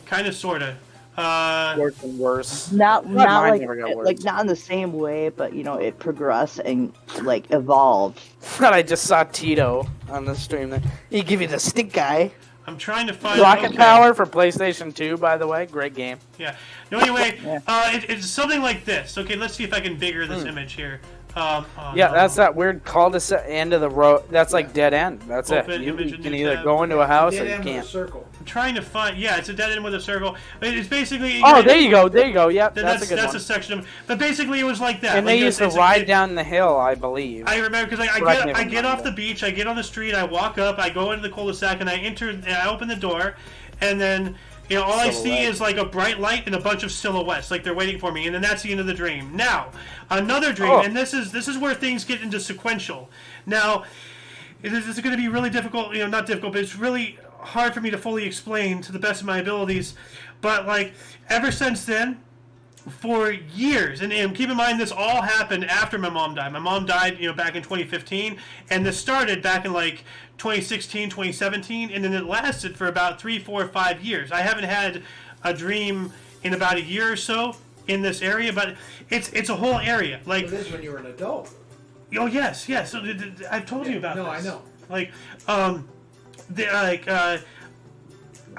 Kind of, sorta. Worse and worse. Not like not in the same way, but it progressed and like evolved. I just saw Tito on the stream. There, he give you the stink eye. I'm trying to find Rocket Power for PlayStation 2, by the way, great game. Yeah. No, anyway, it's something like this. Okay, let's see if I can bigger this image here. That's that weird cul-de-sac end of the road. That's like dead end. That's it. You can either go into a house or you can't. I'm trying to find. Yeah, it's a dead end with a circle. It's basically. Oh, there you go. There you go. Yep, that's a good one. That's a section of. But basically, it was like that. And they used to ride down the hill, I believe. I remember because I get off the beach, I get on the street, I walk up, I go into the cul-de-sac, and I enter. And I open the door, and then. All I see is like a bright light and a bunch of silhouettes, like they're waiting for me, and then that's the end of the dream. Now, another dream, and this is where things get into sequential. Now, this is going to be really difficult, not difficult, but it's really hard for me to fully explain to the best of my abilities. But like, ever since then, for years, and keep in mind this all happened after my mom died. My mom died, back in 2015, and this started back in like 2016, 2017, and then it lasted for about 3, 4, 5 years. I haven't had a dream in about a year or so in this area, but it's a whole area. Like, so this is when you were an adult. Oh yes. So I've told you about this. No, I know. Like,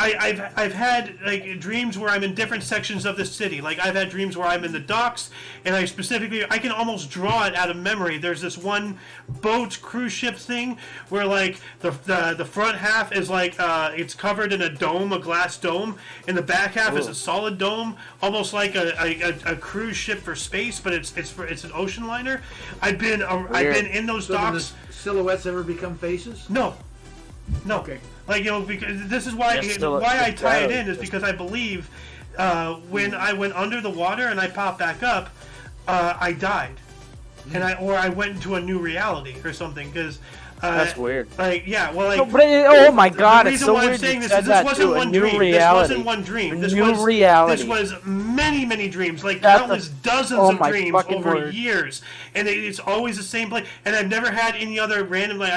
I've had like dreams where I'm in different sections of the city. Like I've had dreams where I'm in the docks, and I can almost draw it out of memory. There's this one boat cruise ship thing where like the front half is like it's covered in a glass dome, and the back half is a solid dome, almost like a cruise ship for space, but it's an ocean liner. I've been in those docks. Do the silhouettes ever become faces? No. Okay. Like, because this is why I tie it in is because I believe when I went under the water and I popped back up, I died, and I went into a new reality or something because. That's weird. Like, yeah, well, like. No, but oh my God, it's so weird. The reason why I'm saying this is this wasn't one dream. This wasn't one dream. This was reality. This was many dreams, like countless dozens of dreams over years, and it's always the same place. And I've never had any other random. Like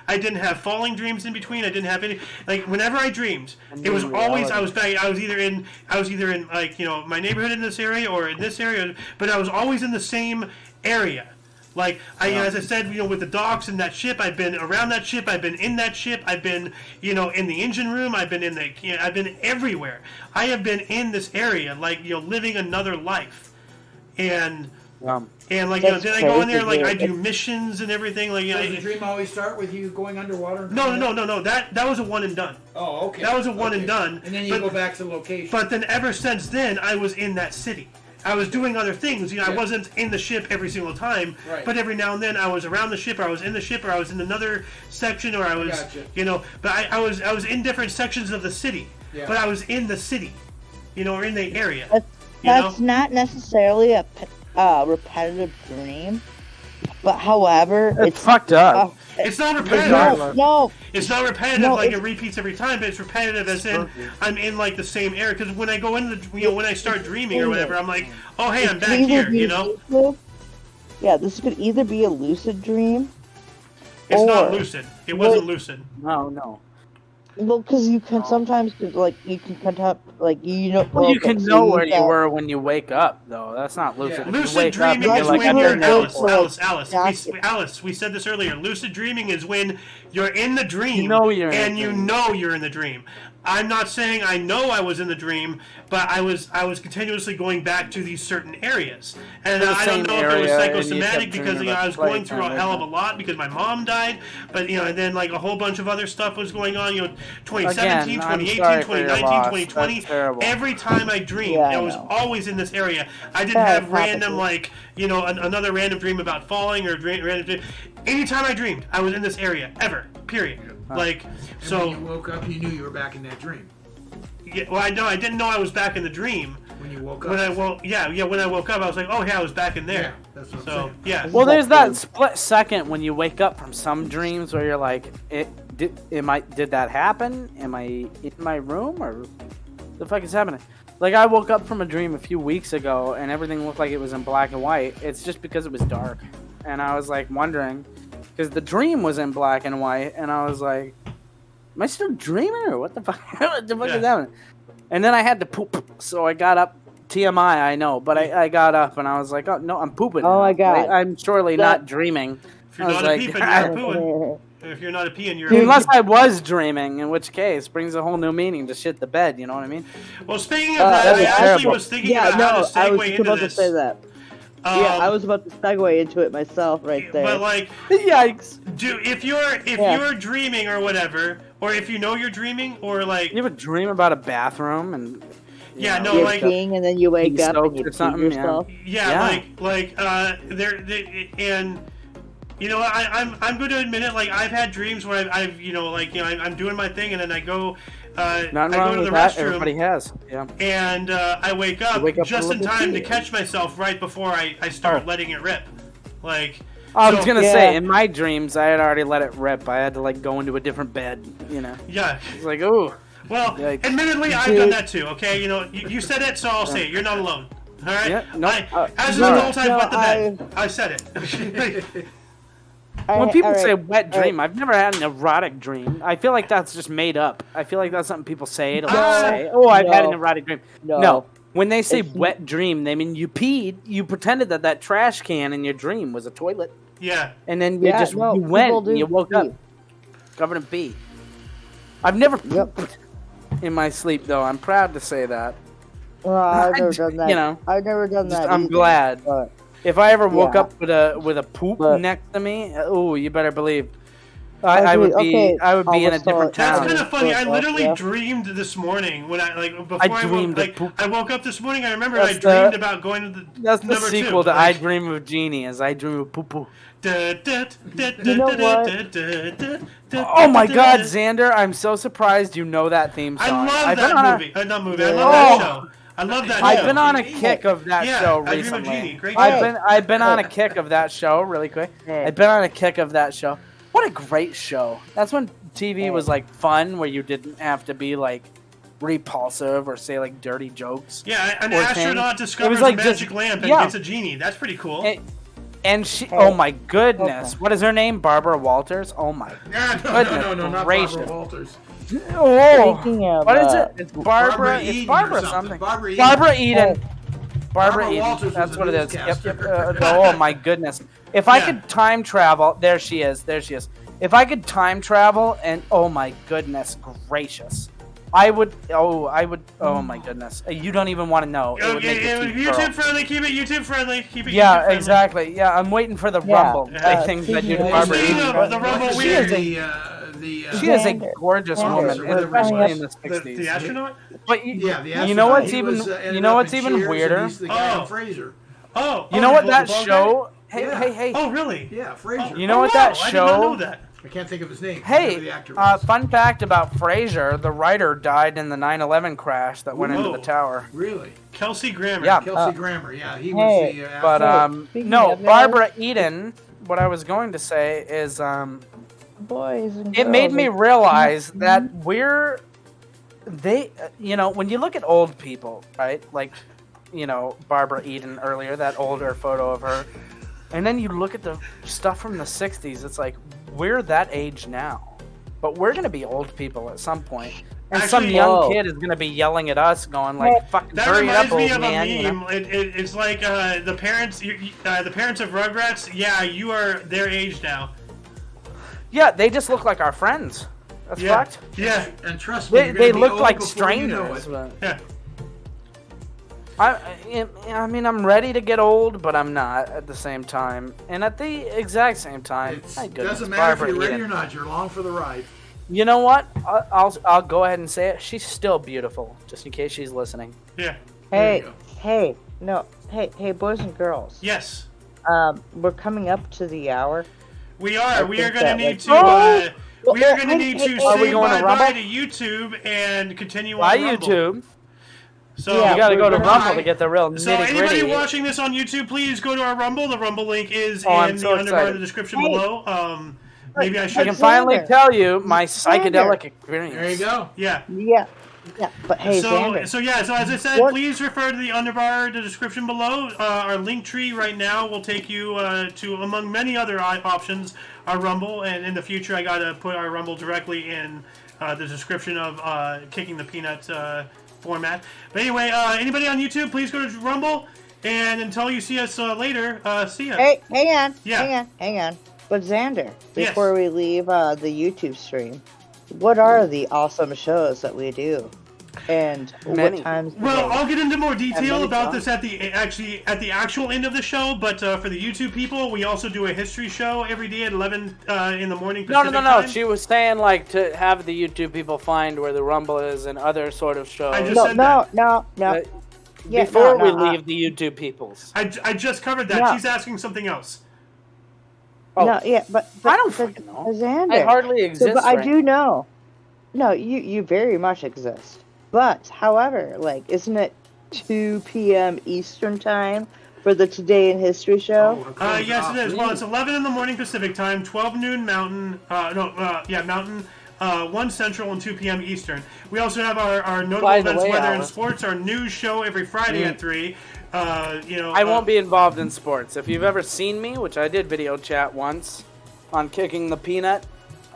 I didn't have falling dreams in between. I didn't have any. Like whenever I dreamed, it was always I was either in like my neighborhood in this area or in this area, but I was always in the same area. Like as I said, with the docks and that ship, I've been around that ship. I've been in that ship. I've been, in the engine room. I've been I've been everywhere. I have been in this area, like living another life, and like then I go in there, like I do missions and everything. Like does the dream always start with you going underwater? No. That was a one and done. Oh, okay. That was a one and done. And then you go back to the location. But then ever since then, I was in that city. I was doing other things. I wasn't in the ship every single time, but every now and then I was around the ship, or I was in the ship, or I was in another section, or I was, But I was in different sections of the city, but I was in the city, or in the area. That's not necessarily a repetitive dream, but however, it's fucked up. It's not repetitive. No. It's not repetitive like it repeats every time, but it's repetitive as in I'm in like the same area. Because when I go into when I start dreaming or whatever, I'm like, oh hey, I'm back here. Yeah, this could either be a lucid dream. It's not lucid. It wasn't lucid. No. Well, because you can sometimes you can conduct Well, you can know where you were when you wake up, though. That's not lucid. Yeah. Lucid dreaming is when you're Alice. We said this earlier. Lucid dreaming is when you're in the dream and you know you're in the dream. I'm not saying I know I was in the dream, but I was continuously going back to these certain areas, and I don't know if it was psychosomatic because I was going through a hell of a lot because my mom died, but and then like a whole bunch of other stuff was going on. 2017, 2018, 2019, 2020. Every time I dreamed, I was always in this area. I didn't have random like another random dream about falling or random dream. Anytime I dreamed, I was in this area ever. Period. Like so. When you woke up, you knew you were back in that dream. Yeah, well, I didn't know I was back in the dream. When you woke up. When I woke up, I was like, oh yeah, I was back in there. Yeah, that's what I'm saying. Yeah. Well, there's that split second when you wake up from some dreams where you're like, did that happen? Am I in my room or the fuck is happening? Like I woke up from a dream a few weeks ago and everything looked like it was in black and white. It's just because it was dark, and I was like wondering. Because the dream was in black and white, and I was like, am I still dreaming, or what the fuck? What the fuck is happening? And then I had to poop, so I got up. TMI, I know, but I got up, and I was like, oh, no, I'm pooping. Oh, my God. I'm surely not dreaming. If you're not a peeping, you're pooing. If you're not a peeing, you're unless I was dreaming, in which case brings a whole new meaning to shit the bed, you know what I mean? Well, speaking of that, I actually was thinking about how to segue into this. I was about to say that. I was about to segue into it myself right there. But like, yikes! If you're dreaming or whatever, or if you know you're dreaming, or like you ever dream about a bathroom and you're peeing and then you wake up and you pee yourself. And I'm going to admit it. Like I've had dreams where I'm doing my thing and then I go. I go to the restroom. Everybody has, yeah. And I wake up just in time to catch myself right before I start letting it rip. Like I was gonna say, in my dreams, I had already let it rip. I had to like go into a different bed, Yeah. It's like, ooh. Well, admittedly, I've done that too. Okay, you said it, so I'll say it. You're not alone. All right. Yeah, no. As an adult, I've wet the bed. I said it. When people say wet dream, I've never had an erotic dream. I feel like that's just made up. I feel like that's something people say to say, I've had an erotic dream. No. When they say wet dream, they mean you peed, you pretended that trash can in your dream was a toilet. Yeah. And then you went and you woke up covered in pee. I've never pooped in my sleep, though. I'm proud to say that. Well, I've never done that. I've never done that. I'm glad. But if I ever woke up with a poop next to me, you better believe I would be in a different town. That's kind of funny. I literally dreamed this morning when I woke up this morning. I remember I dreamed about going to the. That's the sequel to I Dream of Jeannie, as I dream of poo poo. You know what? Oh my God, Xander! I'm so surprised you know that theme song. I love that movie. I love that show. I love that show. I've been on a kick of that show recently. I've been on a kick of that show really quick. I've been on a kick of that show. What a great show. That's when TV was like fun, where you didn't have to be like repulsive or say like dirty jokes. Yeah, an astronaut discovers a magic lamp and gets a genie. That's pretty cool. And she, oh my goodness, what is her name? Barbara Walters? Oh my goodness, no, not Barbara Walters. Oh, what is it? It's Barbara. It's Barbara something. Barbara Eden. Barbara Eden. That's what it is. Yep. Oh my goodness. If I could time travel, there she is. If I could time travel, and oh my goodness gracious, I would. Oh my goodness. You don't even want to know. YouTube friendly. Keep it YouTube friendly. Keep it. Yeah, exactly. Yeah, I'm waiting for the Rumble. I think that you Barbara Eden. The Rumble. She is a gorgeous woman, especially in the 60s. The astronaut. But you know what's even weirder? Fraser. You know what that show? Hey. Oh, really? Yeah, Fraser. You know what that show? I did not know that. I can't think of his name. Hey, fun fact about Frasier: the writer died in the 9/11 crash that went into the tower. Really? Kelsey Grammer. Yeah. Kelsey Grammer. Yeah, he was the. But Barbara Eden. What I was going to say is, boys and it made me realize that when you look at old people, right? Like, Barbara Eden earlier, that older photo of her. And then you look at the stuff from the 60s, it's like, we're that age now. But we're going to be old people at some point. And some young kid is going to be yelling at us, going like, fucking hurry up, old man. It's like the parents of Rugrats, you are their age now. Yeah, they just look like our friends. That's Yeah. fucked. Yeah. And trust me, They, you're gonna they be look old like before you know strangers. it. But Yeah. I mean, I'm ready to get old, but I'm not at the same time. And at the exact same time, It my goodness, doesn't matter if Barbara you're ready Eden. or not. You're along for the ride. You know what? I'll go ahead and say it. She's still beautiful, just in case she's listening. Yeah. There you Hey, go. hey, boys and girls. Yes. We're coming up to the hour. We are. We are think going to that need was- to. We are going to need to Are we say going to bye-bye Rumble? to YouTube and continue Bye, on Rumble. YouTube. So, Yeah, You gotta go to we're Rumble gonna- to get the real so nitty anybody gritty. watching this on YouTube, please go to our Rumble. The Rumble link is Oh, I'm in so the underbar in excited. the description Hey. below. Maybe I I should. can finally Xander. tell you my Xander. psychedelic experience. There you go. Yeah. Yeah, but hey, So Xander. so as I said, What- please refer to the underbar, the description below. Our link tree right now will take you to, among many other options, our Rumble, and in the future I gotta put our Rumble directly in the description of Kicking the Peanut format. But anyway, anybody on YouTube, please go to Rumble, and until you see us later, see ya. Hey, hang Yeah. on. But Xander, Yes. before we leave the YouTube stream, what are the awesome shows that we do? And Many. what times? do Well, they- I'll get into more detail many about times. this at the actual end of the show. But for the YouTube people, we also do a history show every day at 11 in the morning No, Pacific no. time. She was saying like to have the YouTube people find where the Rumble is and other sort of shows. I just no, said no, that. no, no. But Yeah, before no, we no, leave the YouTube peoples. I just covered that. No. She's asking something else. Oh. No, yeah, but I don't fucking know. Xander. I hardly exist. But I right do know. No, you very much exist. But, however, like, isn't it 2 p.m. Eastern time for the Today in History show? Oh, we're closing Yes, off. it is. Well, it's 11 in the morning Pacific time, 12 noon Mountain. Mountain. 1 Central and 2 p.m. Eastern. We also have our notable By the events, way, weather, and Alice. sports. Our news show every Friday at 3. I won't be involved in sports. If you've ever seen me, which I did video chat once on Kicking the Peanut,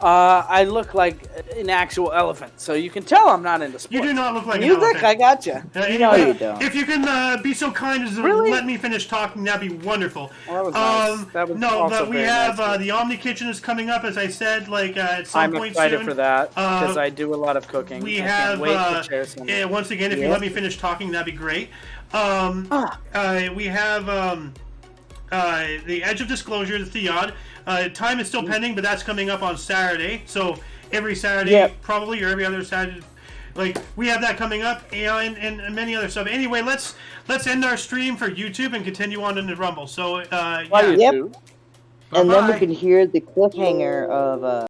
I look like an actual elephant. So you can tell I'm not into sports. You do not look like an Music, elephant. I got you. Anyway, No, you don't. If you can be so kind as to Really? let me finish talking, that'd be wonderful. Well, that was nice. That was no, also but we very have nice. the Omni Kitchen is coming up, as I said, like at some I'm point excited soon. for that because Uh, I do a lot of cooking. We I have can't wait to share some. once again, if you Yeah. let me finish talking, that'd be great. We have the Edge of Disclosure, the Theod. Time is still pending, but that's coming up on Saturday. So every Saturday, Yep. probably, or every other Saturday, like we have that coming up, and many other stuff. Anyway, let's end our stream for YouTube and continue on into Rumble. So Bye, yeah. Yep. YouTube. And then we Bye-bye. can hear the cliffhanger of